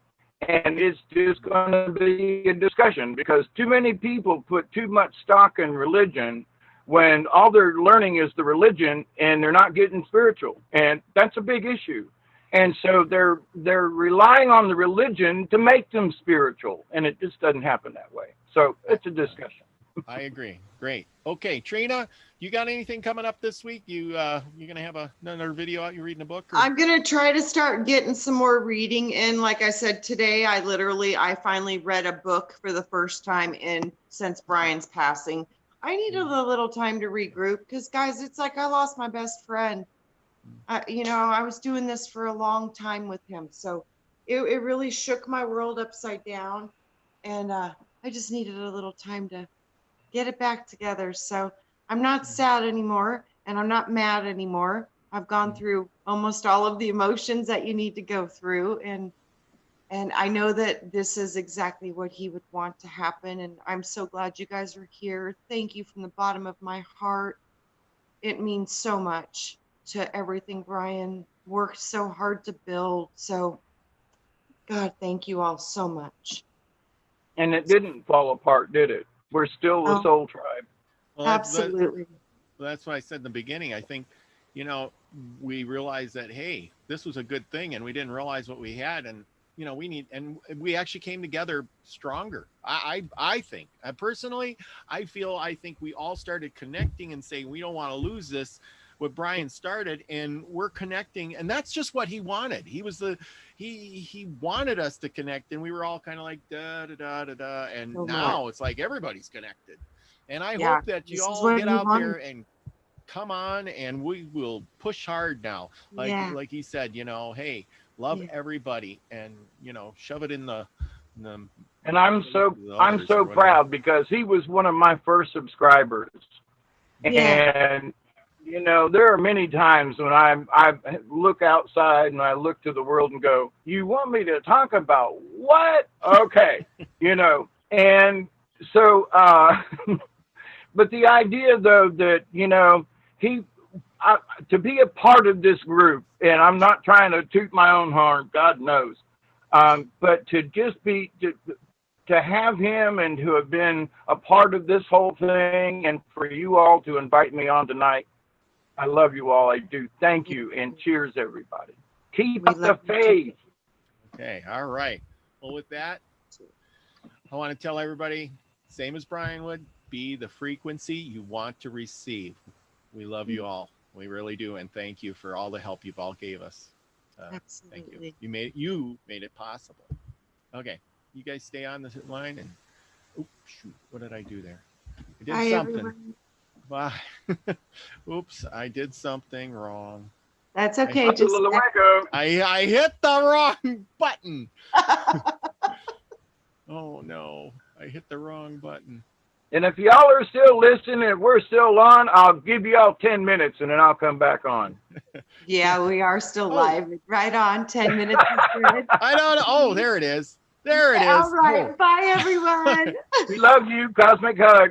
And it's just going to be a discussion, because too many people put too much stock in religion when all they're learning is the religion and they're not getting spiritual. And that's a big issue. And so they're relying on the religion to make them spiritual, and it just doesn't happen that way. So it's a discussion. I agree. Great. Okay, Trina, you got anything coming up this week? You're gonna have another video out? You reading a book? I'm gonna try to start getting some more reading in. Like I said today, I finally read a book for the first time since Brian's passing. I needed a little time to regroup, because guys, it's like I lost my best friend. I was doing this for a long time with him, so it really shook my world upside down, and I just needed a little time to get it back together. So I'm not sad anymore, and I'm not mad anymore. I've gone through almost all of the emotions that you need to go through, and I know that this is exactly what he would want to happen. And I'm so glad you guys are here. Thank you from the bottom of my heart. It means so much to everything Brian worked so hard to build. So, God, thank you all so much. And it didn't fall apart, did it? We're still the Soul Tribe. Well, absolutely. That's what I said in the beginning. I think, we realized that, hey, this was a good thing, and we didn't realize what we had. And you know, we need, and we actually came together stronger. I think, personally, I think we all started connecting and saying, we don't want to lose this, what Brian started, and we're connecting. And that's just what he wanted. He wanted us to connect, and we were all kind of like, da, da, da, da, da. And now it's like everybody's connected. And I hope that you all get out there and come on, and we will push hard now. Like he said, you know, hey, love everybody, and, you know, shove it in the and I'm so proud, because he was one of my first subscribers. And you know, there are many times when I look outside and I look to the world and go, you want me to talk about what? Okay. You know, and so but the idea, though, that, you know, to be a part of this group, and I'm not trying to toot my own horn, God knows, but to just be, to have him and to have been a part of this whole thing, and for you all to invite me on tonight, I love you all. I do. Thank you, and cheers, everybody. Keep up the faith. Okay, all right. Well, with that, I want to tell everybody, same as Brian would, be the frequency you want to receive. We love you all. We really do, and thank you for all the help you've all gave us. Absolutely. Thank you. You made it possible. Okay, you guys stay on the line, and oops, shoot, what did I do there? I did something. Bye. Oops, I did something wrong. That's okay. I hit the wrong button. Oh no, I hit the wrong button. And if y'all are still listening and we're still on, I'll give y'all 10 minutes and then I'll come back on. Yeah, we are still live. Right on. 10 minutes is good. I don't know. Oh, there it is. There it is. All right. Bye, everyone. We love you. Cosmic hug.